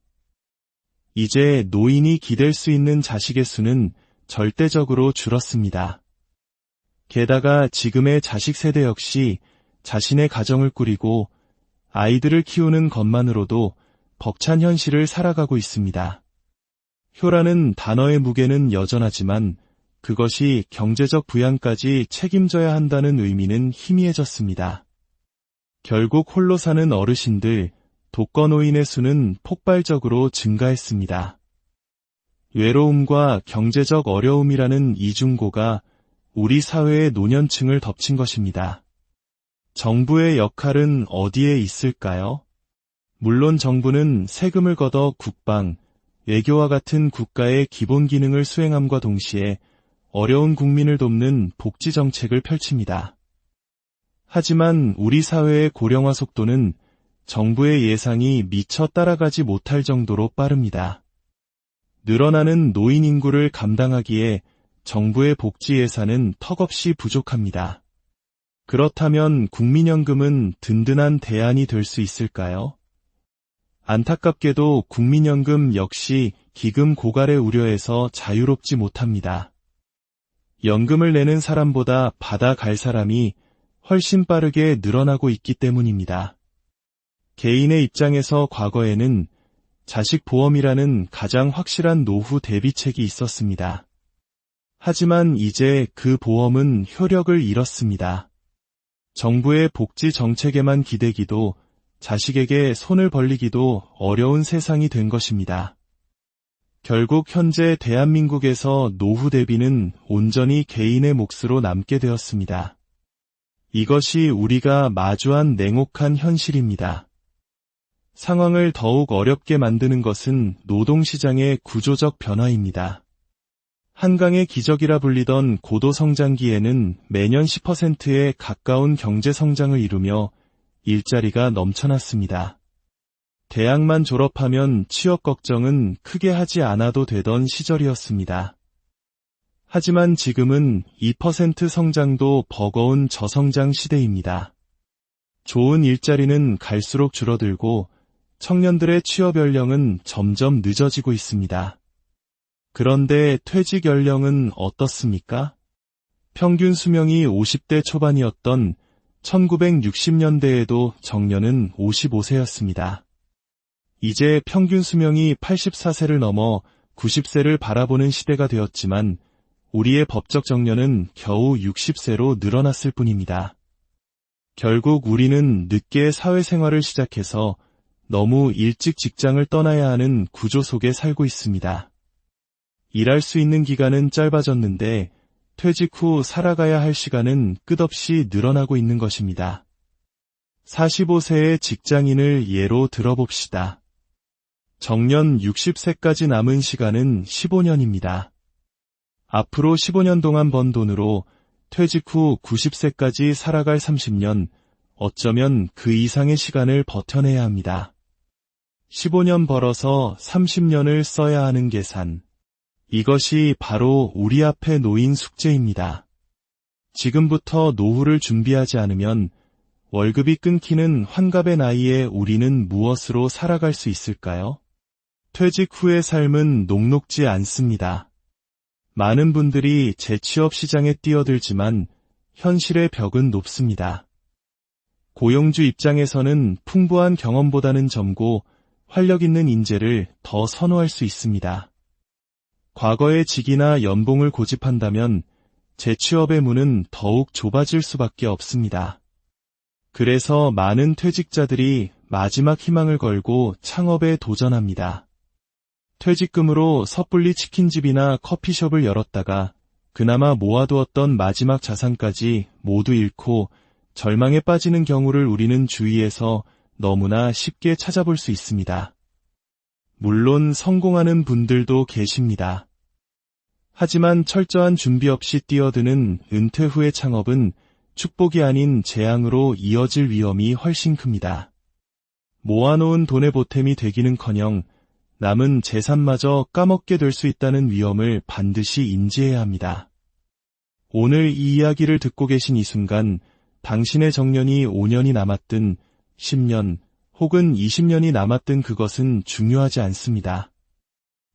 이제 노인이 기댈 수 있는 자식의 수는 절대적으로 줄었습니다. 게다가 지금의 자식 세대 역시 자신의 가정을 꾸리고 아이들을 키우는 것만으로도 벅찬 현실을 살아가고 있습니다. 효라는 단어의 무게는 여전하지만 그것이 경제적 부양까지 책임져야 한다는 의미는 희미해졌습니다. 결국 홀로 사는 어르신들, 독거노인의 수는 폭발적으로 증가했습니다. 외로움과 경제적 어려움이라는 이중고가 우리 사회의 노년층을 덮친 것입니다. 정부의 역할은 어디에 있을까요? 물론 정부는 세금을 걷어 국방, 외교와 같은 국가의 기본 기능을 수행함과 동시에 어려운 국민을 돕는 복지 정책을 펼칩니다. 하지만 우리 사회의 고령화 속도는 정부의 예상이 미처 따라가지 못할 정도로 빠릅니다. 늘어나는 노인 인구를 감당하기에 정부의 복지 예산은 턱없이 부족합니다. 그렇다면 국민연금은 든든한 대안이 될 수 있을까요? 안타깝게도 국민연금 역시 기금 고갈의 우려에서 자유롭지 못합니다. 연금을 내는 사람보다 받아갈 사람이 훨씬 빠르게 늘어나고 있기 때문입니다. 개인의 입장에서 과거에는 자식보험이라는 가장 확실한 노후 대비책이 있었습니다. 하지만 이제 그 보험은 효력을 잃었습니다. 정부의 복지 정책에만 기대기도 자식에게 손을 벌리기도 어려운 세상이 된 것입니다. 결국 현재 대한민국에서 노후 대비는 온전히 개인의 몫으로 남게 되었습니다. 이것이 우리가 마주한 냉혹한 현실입니다. 상황을 더욱 어렵게 만드는 것은 노동시장의 구조적 변화입니다. 한강의 기적이라 불리던 고도성장기에는 매년 10%에 가까운 경제성장을 이루며 일자리가 넘쳐났습니다. 대학만 졸업하면 취업 걱정은 크게 하지 않아도 되던 시절이었습니다. 하지만 지금은 2% 성장도 버거운 저성장 시대입니다. 좋은 일자리는 갈수록 줄어들고 청년들의 취업 연령은 점점 늦어지고 있습니다. 그런데 퇴직 연령은 어떻습니까? 평균 수명이 50대 초반이었던 1960년대에도 정년은 55세였습니다. 이제 평균 수명이 84세를 넘어 90세를 바라보는 시대가 되었지만 우리의 법적 정년은 겨우 60세로 늘어났을 뿐입니다. 결국 우리는 늦게 사회생활을 시작해서 너무 일찍 직장을 떠나야 하는 구조 속에 살고 있습니다. 일할 수 있는 기간은 짧아졌는데 퇴직 후 살아가야 할 시간은 끝없이 늘어나고 있는 것입니다. 45세의 직장인을 예로 들어봅시다. 정년 60세까지 남은 시간은 15년입니다. 앞으로 15년 동안 번 돈으로 퇴직 후 90세까지 살아갈 30년, 어쩌면 그 이상의 시간을 버텨내야 합니다. 15년 벌어서 30년을 써야 하는 계산. 이것이 바로 우리 앞에 놓인 숙제입니다. 지금부터 노후를 준비하지 않으면 월급이 끊기는 환갑의 나이에 우리는 무엇으로 살아갈 수 있을까요? 퇴직 후의 삶은 녹록지 않습니다. 많은 분들이 재취업 시장에 뛰어들지만 현실의 벽은 높습니다. 고용주 입장에서는 풍부한 경험보다는 젊고 활력 있는 인재를 더 선호할 수 있습니다. 과거의 직이나 연봉을 고집한다면 재취업의 문은 더욱 좁아질 수밖에 없습니다. 그래서 많은 퇴직자들이 마지막 희망을 걸고 창업에 도전합니다. 퇴직금으로 섣불리 치킨집이나 커피숍을 열었다가 그나마 모아두었던 마지막 자산까지 모두 잃고 절망에 빠지는 경우를 우리는 주위에서 너무나 쉽게 찾아볼 수 있습니다. 물론 성공하는 분들도 계십니다. 하지만 철저한 준비 없이 뛰어드는 은퇴 후의 창업은 축복이 아닌 재앙으로 이어질 위험이 훨씬 큽니다. 모아놓은 돈의 보탬이 되기는커녕 남은 재산마저 까먹게 될 수 있다는 위험을 반드시 인지해야 합니다. 오늘 이 이야기를 듣고 계신 이 순간 당신의 정년이 5년이 남았든 10년 혹은 20년이 남았든 그것은 중요하지 않습니다.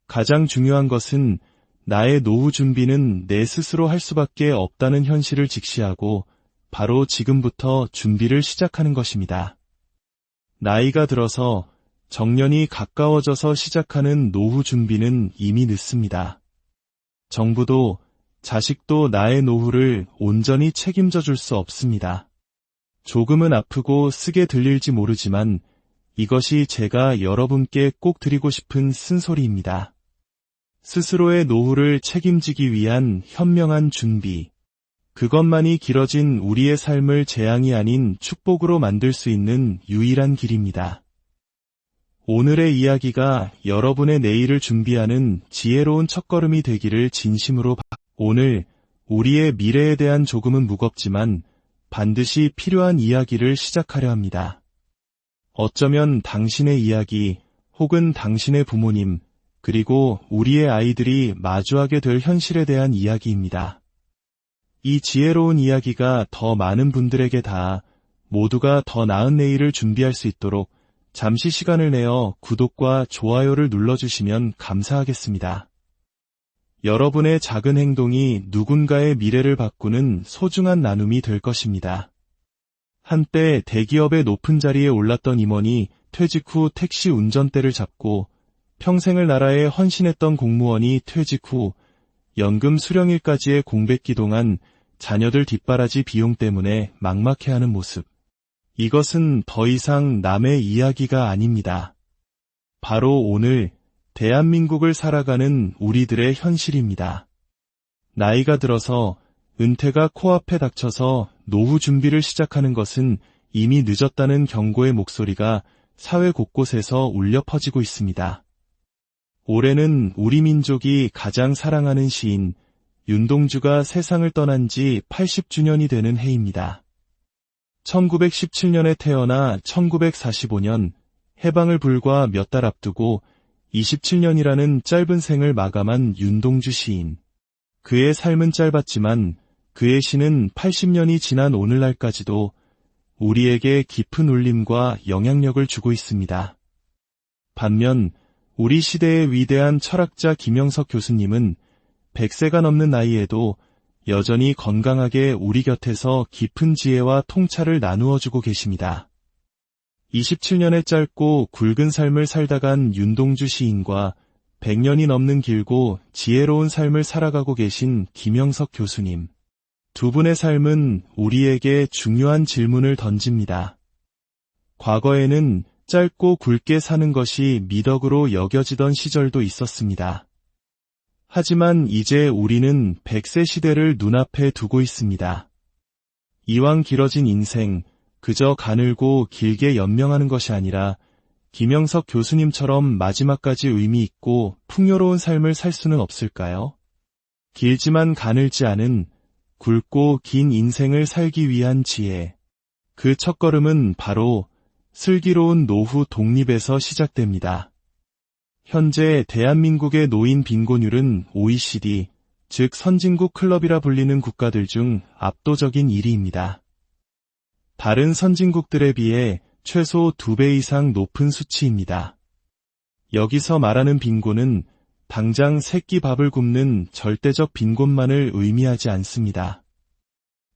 가장 중요한 것은 나의 노후 준비는 내 스스로 할 수밖에 없다는 현실을 직시하고 바로 지금부터 준비를 시작하는 것입니다. 나이가 들어서 정년이 가까워져서 시작하는 노후 준비는 이미 늦습니다. 정부도 자식도 나의 노후를 온전히 책임져 줄 수 없습니다. 조금은 아프고 쓰게 들릴지 모르지만 이것이 제가 여러분께 꼭 드리고 싶은 쓴소리입니다. 스스로의 노후를 책임지기 위한 현명한 준비. 그것만이 길어진 우리의 삶을 재앙이 아닌 축복으로 만들 수 있는 유일한 길입니다. 오늘의 이야기가 여러분의 내일을 준비하는 지혜로운 첫걸음이 되기를 진심으로 오늘 우리의 미래에 대한 조금은 무겁지만 반드시 필요한 이야기를 시작하려 합니다. 어쩌면 당신의 이야기 혹은 당신의 부모님 그리고 우리의 아이들이 마주하게 될 현실에 대한 이야기입니다. 이 지혜로운 이야기가 더 많은 분들에게 닿아 모두가 더 나은 내일을 준비할 수 있도록 잠시 시간을 내어 구독과 좋아요를 눌러주시면 감사하겠습니다. 여러분의 작은 행동이 누군가의 미래를 바꾸는 소중한 나눔이 될 것입니다. 한때 대기업의 높은 자리에 올랐던 임원이 퇴직 후 택시 운전대를 잡고 평생을 나라에 헌신했던 공무원이 퇴직 후 연금 수령일까지의 공백기 동안 자녀들 뒷바라지 비용 때문에 막막해하는 모습. 이것은 더 이상 남의 이야기가 아닙니다. 바로 오늘 대한민국을 살아가는 우리들의 현실입니다. 나이가 들어서 은퇴가 코앞에 닥쳐서 노후 준비를 시작하는 것은 이미 늦었다는 경고의 목소리가 사회 곳곳에서 울려 퍼지고 있습니다. 올해는 우리 민족이 가장 사랑하는 시인 윤동주가 세상을 떠난 지 80주년이 되는 해입니다. 1917년에 태어나 1945년 해방을 불과 몇 달 앞두고 27년이라는 짧은 생을 마감한 윤동주 시인. 그의 삶은 짧았지만 그의 시는 80년이 지난 오늘날까지도 우리에게 깊은 울림과 영향력을 주고 있습니다. 반면 우리 시대의 위대한 철학자 김영석 교수님은 100세가 넘는 나이에도 여전히 건강하게 우리 곁에서 깊은 지혜와 통찰을 나누어주고 계십니다. 27년의 짧고 굵은 삶을 살다간 윤동주 시인과 100년이 넘는 길고 지혜로운 삶을 살아가고 계신 김영석 교수님. 두 분의 삶은 우리에게 중요한 질문을 던집니다. 과거에는 짧고 굵게 사는 것이 미덕으로 여겨지던 시절도 있었습니다. 하지만 이제 우리는 100세 시대를 눈앞에 두고 있습니다. 이왕 길어진 인생, 그저 가늘고 길게 연명하는 것이 아니라 김영석 교수님처럼 마지막까지 의미 있고 풍요로운 삶을 살 수는 없을까요? 길지만 가늘지 않은 굵고 긴 인생을 살기 위한 지혜. 그 첫걸음은 바로 슬기로운 노후 독립에서 시작됩니다. 현재 대한민국의 노인 빈곤율은 OECD, 즉 선진국 클럽이라 불리는 국가들 중 압도적인 1위입니다. 다른 선진국들에 비해 최소 2배 이상 높은 수치입니다. 여기서 말하는 빈곤은 당장 새끼 밥을 굶는 절대적 빈곤만을 의미하지 않습니다.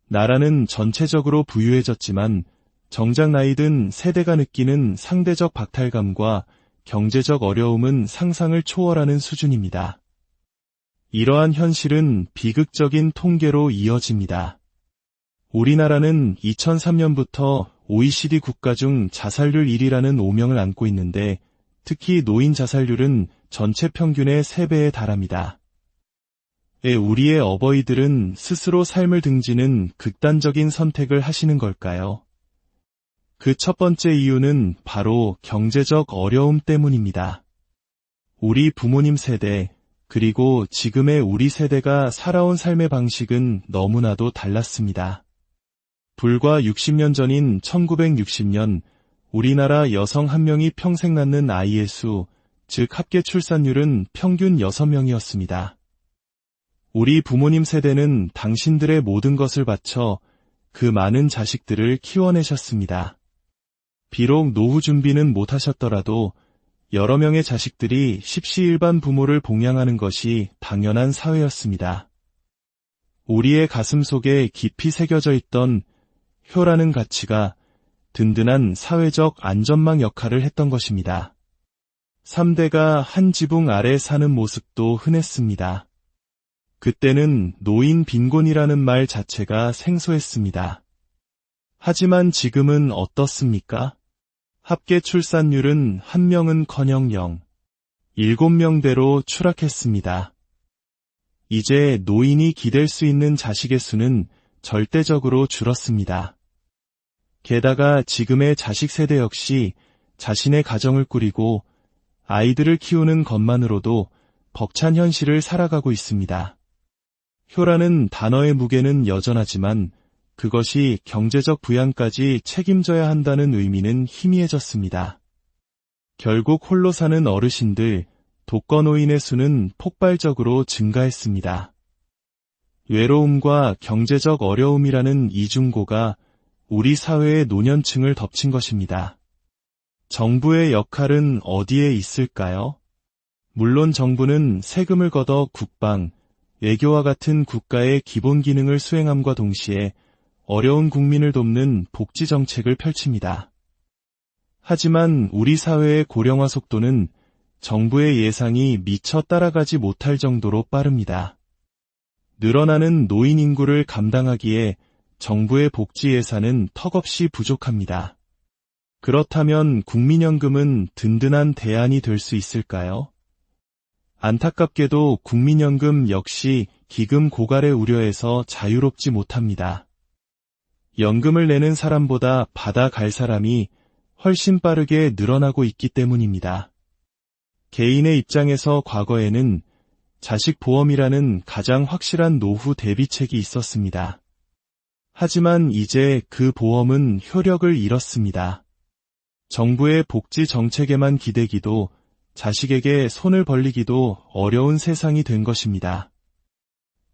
나라는 전체적으로 부유해졌지만 정작 나이 든 세대가 느끼는 상대적 박탈감과 경제적 어려움은 상상을 초월하는 수준입니다. 이러한 현실은 비극적인 통계로 이어집니다. 우리나라는 2003년부터 OECD 국가 중 자살률 1위라는 오명을 안고 있는데 특히 노인 자살률은 전체 평균의 3배에 달합니다. 왜 우리의 어버이들은 스스로 삶을 등지는 극단적인 선택을 하시는 걸까요? 그 첫 번째 이유는 바로 경제적 어려움 때문입니다. 우리 부모님 세대, 그리고 지금의 우리 세대가 살아온 삶의 방식은 너무나도 달랐습니다. 불과 60년 전인 1960년, 우리나라 여성 1명이 평생 낳는 아이의 수, 즉 합계 출산율은 평균 6명이었습니다. 우리 부모님 세대는 당신들의 모든 것을 바쳐 그 많은 자식들을 키워내셨습니다. 비록 노후 준비는 못하셨더라도 여러 명의 자식들이 십시일반 부모를 봉양하는 것이 당연한 사회였습니다. 우리의 가슴 속에 깊이 새겨져 있던 효라는 가치가 든든한 사회적 안전망 역할을 했던 것입니다. 3대가 한 지붕 아래 사는 모습도 흔했습니다. 그때는 노인 빈곤이라는 말 자체가 생소했습니다. 하지만 지금은 어떻습니까? 합계 출산율은 1명은커녕 0, 7명대로 추락했습니다. 이제 노인이 기댈 수 있는 자식의 수는 절대적으로 줄었습니다. 게다가 지금의 자식 세대 역시 자신의 가정을 꾸리고 아이들을 키우는 것만으로도 벅찬 현실을 살아가고 있습니다. 효라는 단어의 무게는 여전하지만 그것이 경제적 부양까지 책임져야 한다는 의미는 희미해졌습니다. 결국 홀로 사는 어르신들, 독거노인의 수는 폭발적으로 증가했습니다. 외로움과 경제적 어려움이라는 이중고가 우리 사회의 노년층을 덮친 것입니다. 정부의 역할은 어디에 있을까요? 물론 정부는 세금을 걷어 국방, 외교와 같은 국가의 기본 기능을 수행함과 동시에 어려운 국민을 돕는 복지 정책을 펼칩니다. 하지만 우리 사회의 고령화 속도는 정부의 예상이 미처 따라가지 못할 정도로 빠릅니다. 늘어나는 노인 인구를 감당하기에 정부의 복지 예산은 턱없이 부족합니다. 그렇다면 국민연금은 든든한 대안이 될 수 있을까요? 안타깝게도 국민연금 역시 기금 고갈의 우려에서 자유롭지 못합니다. 연금을 내는 사람보다 받아갈 사람이 훨씬 빠르게 늘어나고 있기 때문입니다. 개인의 입장에서 과거에는 자식보험이라는 가장 확실한 노후 대비책이 있었습니다. 하지만 이제 그 보험은 효력을 잃었습니다. 정부의 복지 정책에만 기대기도 자식에게 손을 벌리기도 어려운 세상이 된 것입니다.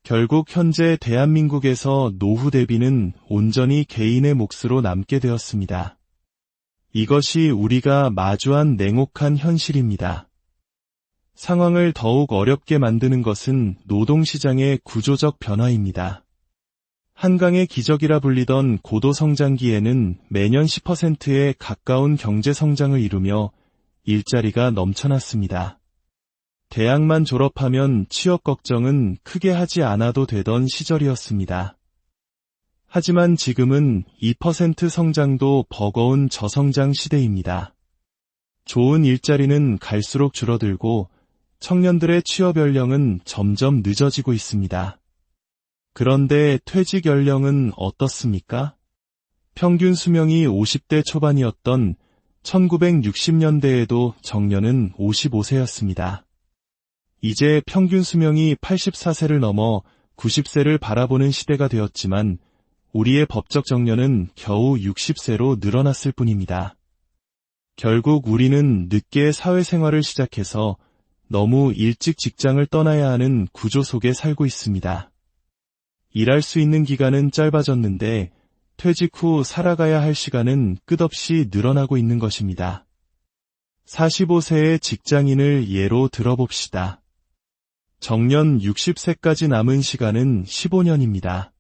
결국 현재 대한민국에서 노후 대비는 온전히 개인의 몫으로 남게 되었습니다. 이것이 우리가 마주한 냉혹한 현실입니다. 상황을 더욱 어렵게 만드는 것은 노동시장의 구조적 변화입니다. 한강의 기적이라 불리던 고도성장기에는 매년 10%에 가까운 경제성장을 이루며 일자리가 넘쳐났습니다. 대학만 졸업하면 취업 걱정은 크게 하지 않아도 되던 시절이었습니다. 하지만 지금은 2% 성장도 버거운 저성장 시대입니다. 좋은 일자리는 갈수록 줄어들고 청년들의 취업 연령은 점점 늦어지고 있습니다. 그런데 퇴직 연령은 어떻습니까? 평균 수명이 50대 초반이었던 1960년대에도 정년은 55세였습니다. 이제 평균 수명이 84세를 넘어 90세를 바라보는 시대가 되었지만 우리의 법적 정년은 겨우 60세로 늘어났을 뿐입니다. 결국 우리는 늦게 사회생활을 시작해서 너무 일찍 직장을 떠나야 하는 구조 속에 살고 있습니다. 일할 수 있는 기간은 짧아졌는데 퇴직 후 살아가야 할 시간은 끝없이 늘어나고 있는 것입니다. 45세의 직장인을 예로 들어봅시다. 정년 60세까지 남은 시간은 15년입니다.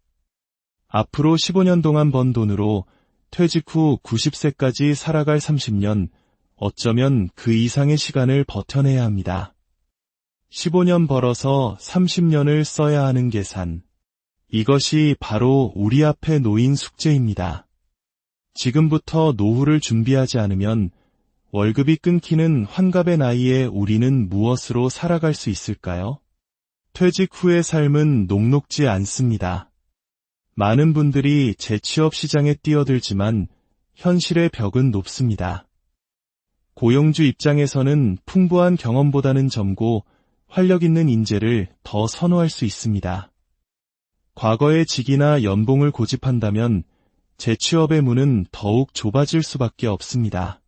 앞으로 15년 동안 번 돈으로 퇴직 후 90세까지 살아갈 30년, 어쩌면 그 이상의 시간을 버텨내야 합니다. 15년 벌어서 30년을 써야 하는 계산. 이것이 바로 우리 앞에 놓인 숙제입니다. 지금부터 노후를 준비하지 않으면 월급이 끊기는 환갑의 나이에 우리는 무엇으로 살아갈 수 있을까요? 퇴직 후의 삶은 녹록지 않습니다. 많은 분들이 재취업 시장에 뛰어들지만 현실의 벽은 높습니다. 고용주 입장에서는 풍부한 경험보다는 젊고 활력 있는 인재를 더 선호할 수 있습니다. 과거의 직이나 연봉을 고집한다면 재취업의 문은 더욱 좁아질 수밖에 없습니다.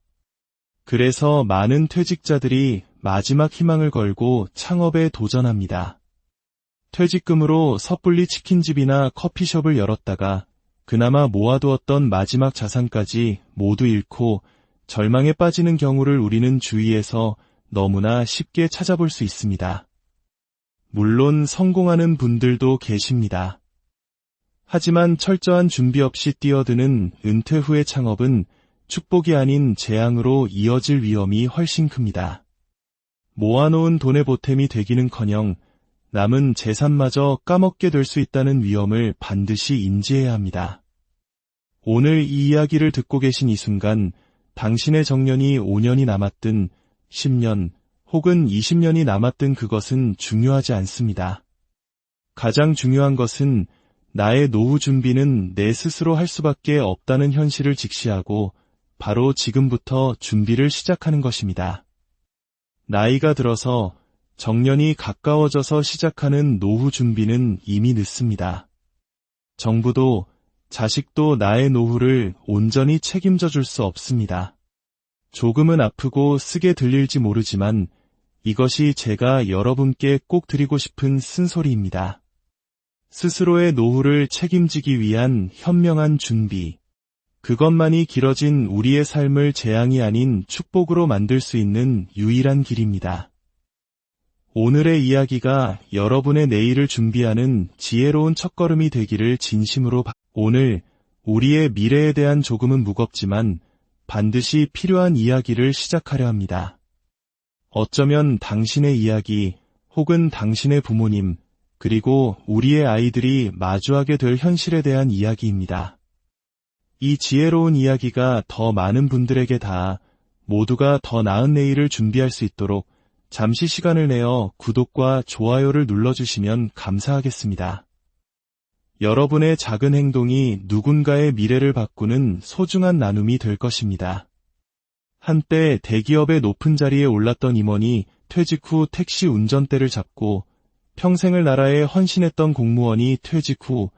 그래서 많은 퇴직자들이 마지막 희망을 걸고 창업에 도전합니다. 퇴직금으로 섣불리 치킨집이나 커피숍을 열었다가 그나마 모아두었던 마지막 자산까지 모두 잃고 절망에 빠지는 경우를 우리는 주위에서 너무나 쉽게 찾아볼 수 있습니다. 물론 성공하는 분들도 계십니다. 하지만 철저한 준비 없이 뛰어드는 은퇴 후의 창업은 축복이 아닌 재앙으로 이어질 위험이 훨씬 큽니다. 모아놓은 돈의 보탬이 되기는커녕 남은 재산마저 까먹게 될 수 있다는 위험을 반드시 인지해야 합니다. 오늘 이 이야기를 듣고 계신 이 순간 당신의 정년이 5년이 남았든 10년 혹은 20년이 남았든 그것은 중요하지 않습니다. 가장 중요한 것은 나의 노후 준비는 내 스스로 할 수밖에 없다는 현실을 직시하고 바로 지금부터 준비를 시작하는 것입니다. 나이가 들어서 정년이 가까워져서 시작하는 노후 준비는 이미 늦습니다. 정부도 자식도 나의 노후를 온전히 책임져 줄 수 없습니다. 조금은 아프고 쓰게 들릴지 모르지만 이것이 제가 여러분께 꼭 드리고 싶은 쓴소리입니다. 스스로의 노후를 책임지기 위한 현명한 준비. 그것만이 길어진 우리의 삶을 재앙이 아닌 축복으로 만들 수 있는 유일한 길입니다. 오늘의 이야기가 여러분의 내일을 준비하는 지혜로운 첫걸음이 되기를 진심으로 오늘 우리의 미래에 대한 조금은 무겁지만 반드시 필요한 이야기를 시작하려 합니다. 어쩌면 당신의 이야기 혹은 당신의 부모님 그리고 우리의 아이들이 마주하게 될 현실에 대한 이야기입니다. 이 지혜로운 이야기가 더 많은 분들에게 닿아 모두가 더 나은 내일을 준비할 수 있도록 잠시 시간을 내어 구독과 좋아요를 눌러주시면 감사하겠습니다. 여러분의 작은 행동이 누군가의 미래를 바꾸는 소중한 나눔이 될 것입니다. 한때 대기업의 높은 자리에 올랐던 임원이 퇴직 후 택시 운전대를 잡고 평생을 나라에 헌신했던 공무원이 퇴직 후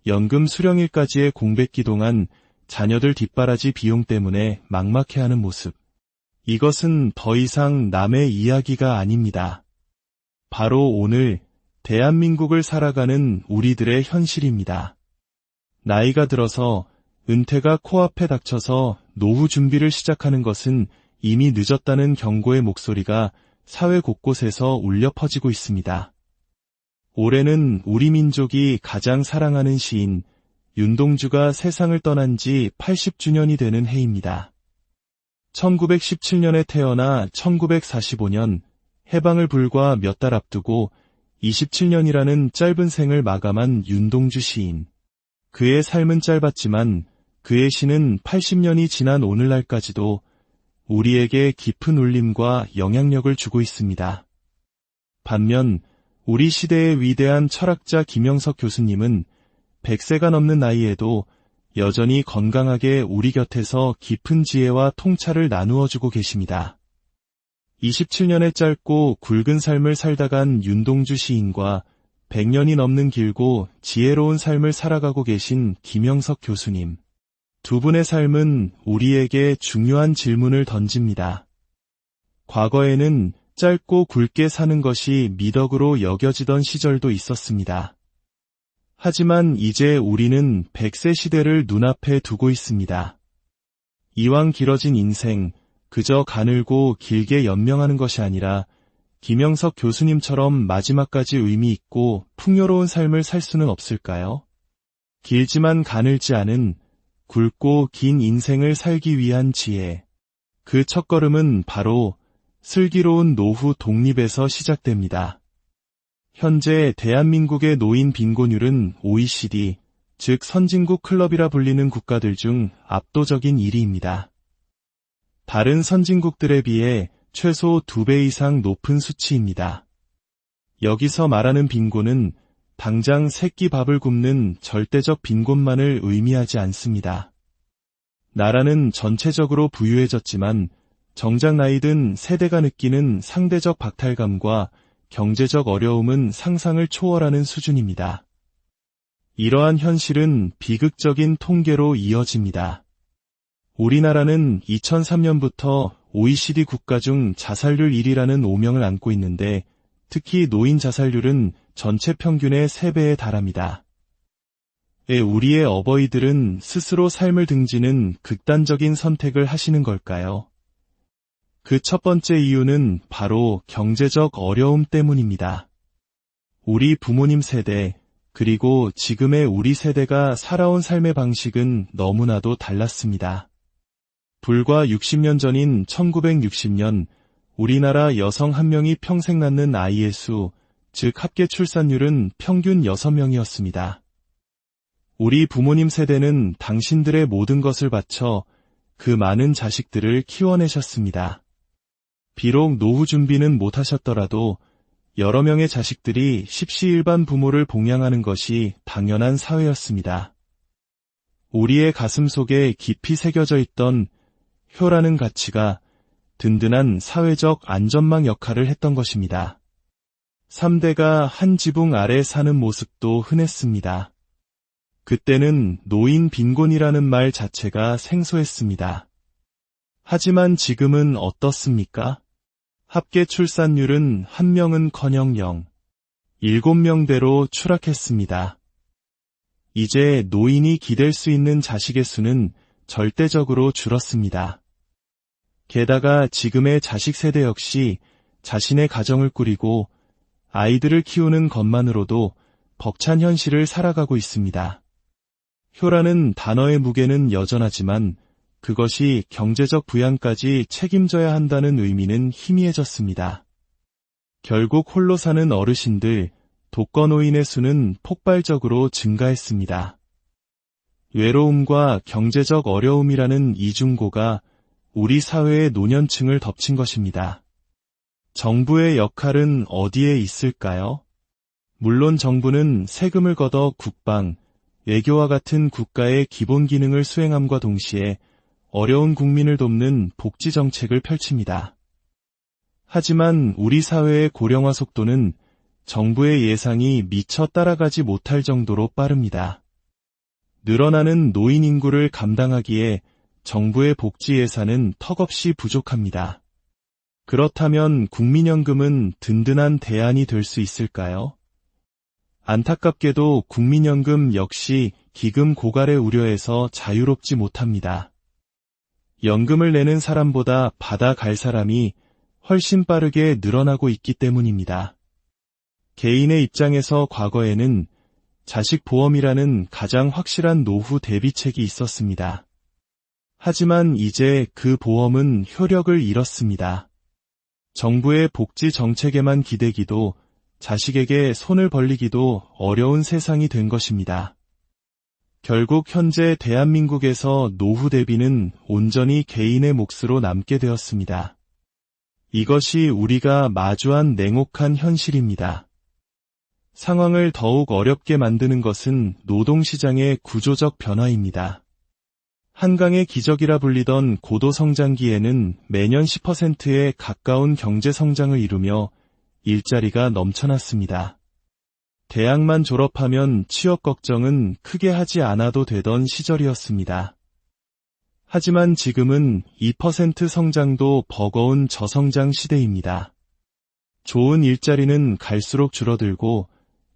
연금 수령일까지의 공백기 동안 자녀들 뒷바라지 비용 때문에 막막해하는 모습. 이것은 더 이상 남의 이야기가 아닙니다. 바로 오늘 대한민국을 살아가는 우리들의 현실입니다. 나이가 들어서 은퇴가 코앞에 닥쳐서 노후 준비를 시작하는 것은 이미 늦었다는 경고의 목소리가 사회 곳곳에서 울려 퍼지고 있습니다. 올해는 우리 민족이 가장 사랑하는 시인 윤동주가 세상을 떠난 지 80주년이 되는 해입니다. 1917년에 태어나 1945년 해방을 불과 몇 달 앞두고 27년이라는 짧은 생을 마감한 윤동주 시인. 그의 삶은 짧았지만 그의 시는 80년이 지난 오늘날까지도 우리에게 깊은 울림과 영향력을 주고 있습니다. 반면 우리 시대의 위대한 철학자 김영석 교수님은 100세가 넘는 나이에도 여전히 건강하게 우리 곁에서 깊은 지혜와 통찰을 나누어주고 계십니다. 27년의 짧고 굵은 삶을 살다 간 윤동주 시인과 100년이 넘는 길고 지혜로운 삶을 살아가고 계신 김영석 교수님. 두 분의 삶은 우리에게 중요한 질문을 던집니다. 과거에는 짧고 굵게 사는 것이 미덕으로 여겨지던 시절도 있었습니다. 하지만 이제 우리는 100세 시대를 눈앞에 두고 있습니다. 이왕 길어진 인생, 그저 가늘고 길게 연명하는 것이 아니라 김영석 교수님처럼 마지막까지 의미 있고 풍요로운 삶을 살 수는 없을까요? 길지만 가늘지 않은 굵고 긴 인생을 살기 위한 지혜. 그 첫걸음은 바로 슬기로운 노후 독립에서 시작됩니다. 현재 대한민국의 노인 빈곤율은 OECD, 즉 선진국 클럽이라 불리는 국가들 중 압도적인 1위입니다. 다른 선진국들에 비해 최소 2배 이상 높은 수치입니다. 여기서 말하는 빈곤은 당장 새끼 밥을 굶는 절대적 빈곤만을 의미하지 않습니다. 나라는 전체적으로 부유해졌지만 정작 나이 든 세대가 느끼는 상대적 박탈감과 경제적 어려움은 상상을 초월하는 수준입니다. 이러한 현실은 비극적인 통계로 이어집니다. 우리나라는 2003년부터 OECD 국가 중 자살률 1위라는 오명을 안고 있는데 특히 노인 자살률은 전체 평균의 3배에 달합니다. 우리의 어버이들은 스스로 삶을 등지는 극단적인 선택을 하시는 걸까요? 그 첫 번째 이유는 바로 경제적 어려움 때문입니다. 우리 부모님 세대, 그리고 지금의 우리 세대가 살아온 삶의 방식은 너무나도 달랐습니다. 불과 60년 전인 1960년, 우리나라 여성 1명이 평생 낳는 아이의 수, 즉 합계 출산율은 평균 6명이었습니다. 우리 부모님 세대는 당신들의 모든 것을 바쳐 그 많은 자식들을 키워내셨습니다. 비록 노후 준비는 못하셨더라도 여러 명의 자식들이 십시일반 부모를 봉양하는 것이 당연한 사회였습니다. 우리의 가슴 속에 깊이 새겨져 있던 효라는 가치가 든든한 사회적 안전망 역할을 했던 것입니다. 3대가 한 지붕 아래 사는 모습도 흔했습니다. 그때는 노인 빈곤이라는 말 자체가 생소했습니다. 하지만 지금은 어떻습니까? 합계 출산율은 1명은커녕 0, 7명대로 추락했습니다. 이제 노인이 기댈 수 있는 자식의 수는 절대적으로 줄었습니다. 게다가 지금의 자식 세대 역시 자신의 가정을 꾸리고 아이들을 키우는 것만으로도 벅찬 현실을 살아가고 있습니다. 효라는 단어의 무게는 여전하지만 그것이 경제적 부양까지 책임져야 한다는 의미는 희미해졌습니다. 결국 홀로 사는 어르신들, 독거노인의 수는 폭발적으로 증가했습니다. 외로움과 경제적 어려움이라는 이중고가 우리 사회의 노년층을 덮친 것입니다. 정부의 역할은 어디에 있을까요? 물론 정부는 세금을 걷어 국방, 외교와 같은 국가의 기본 기능을 수행함과 동시에 어려운 국민을 돕는 복지 정책을 펼칩니다. 하지만 우리 사회의 고령화 속도는 정부의 예상이 미처 따라가지 못할 정도로 빠릅니다. 늘어나는 노인 인구를 감당하기에 정부의 복지 예산은 턱없이 부족합니다. 그렇다면 국민연금은 든든한 대안이 될 수 있을까요? 안타깝게도 국민연금 역시 기금 고갈의 우려에서 자유롭지 못합니다. 연금을 내는 사람보다 받아갈 사람이 훨씬 빠르게 늘어나고 있기 때문입니다. 개인의 입장에서 과거에는 자식보험이라는 가장 확실한 노후 대비책이 있었습니다. 하지만 이제 그 보험은 효력을 잃었습니다. 정부의 복지 정책에만 기대기도 자식에게 손을 벌리기도 어려운 세상이 된 것입니다. 결국 현재 대한민국에서 노후 대비는 온전히 개인의 몫으로 남게 되었습니다. 이것이 우리가 마주한 냉혹한 현실입니다. 상황을 더욱 어렵게 만드는 것은 노동시장의 구조적 변화입니다. 한강의 기적이라 불리던 고도성장기에는 매년 10%에 가까운 경제성장을 이루며 일자리가 넘쳐났습니다. 대학만 졸업하면 취업 걱정은 크게 하지 않아도 되던 시절이었습니다. 하지만 지금은 2% 성장도 버거운 저성장 시대입니다. 좋은 일자리는 갈수록 줄어들고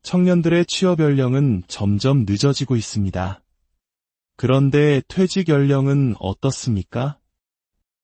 청년들의 취업 연령은 점점 늦어지고 있습니다. 그런데 퇴직 연령은 어떻습니까?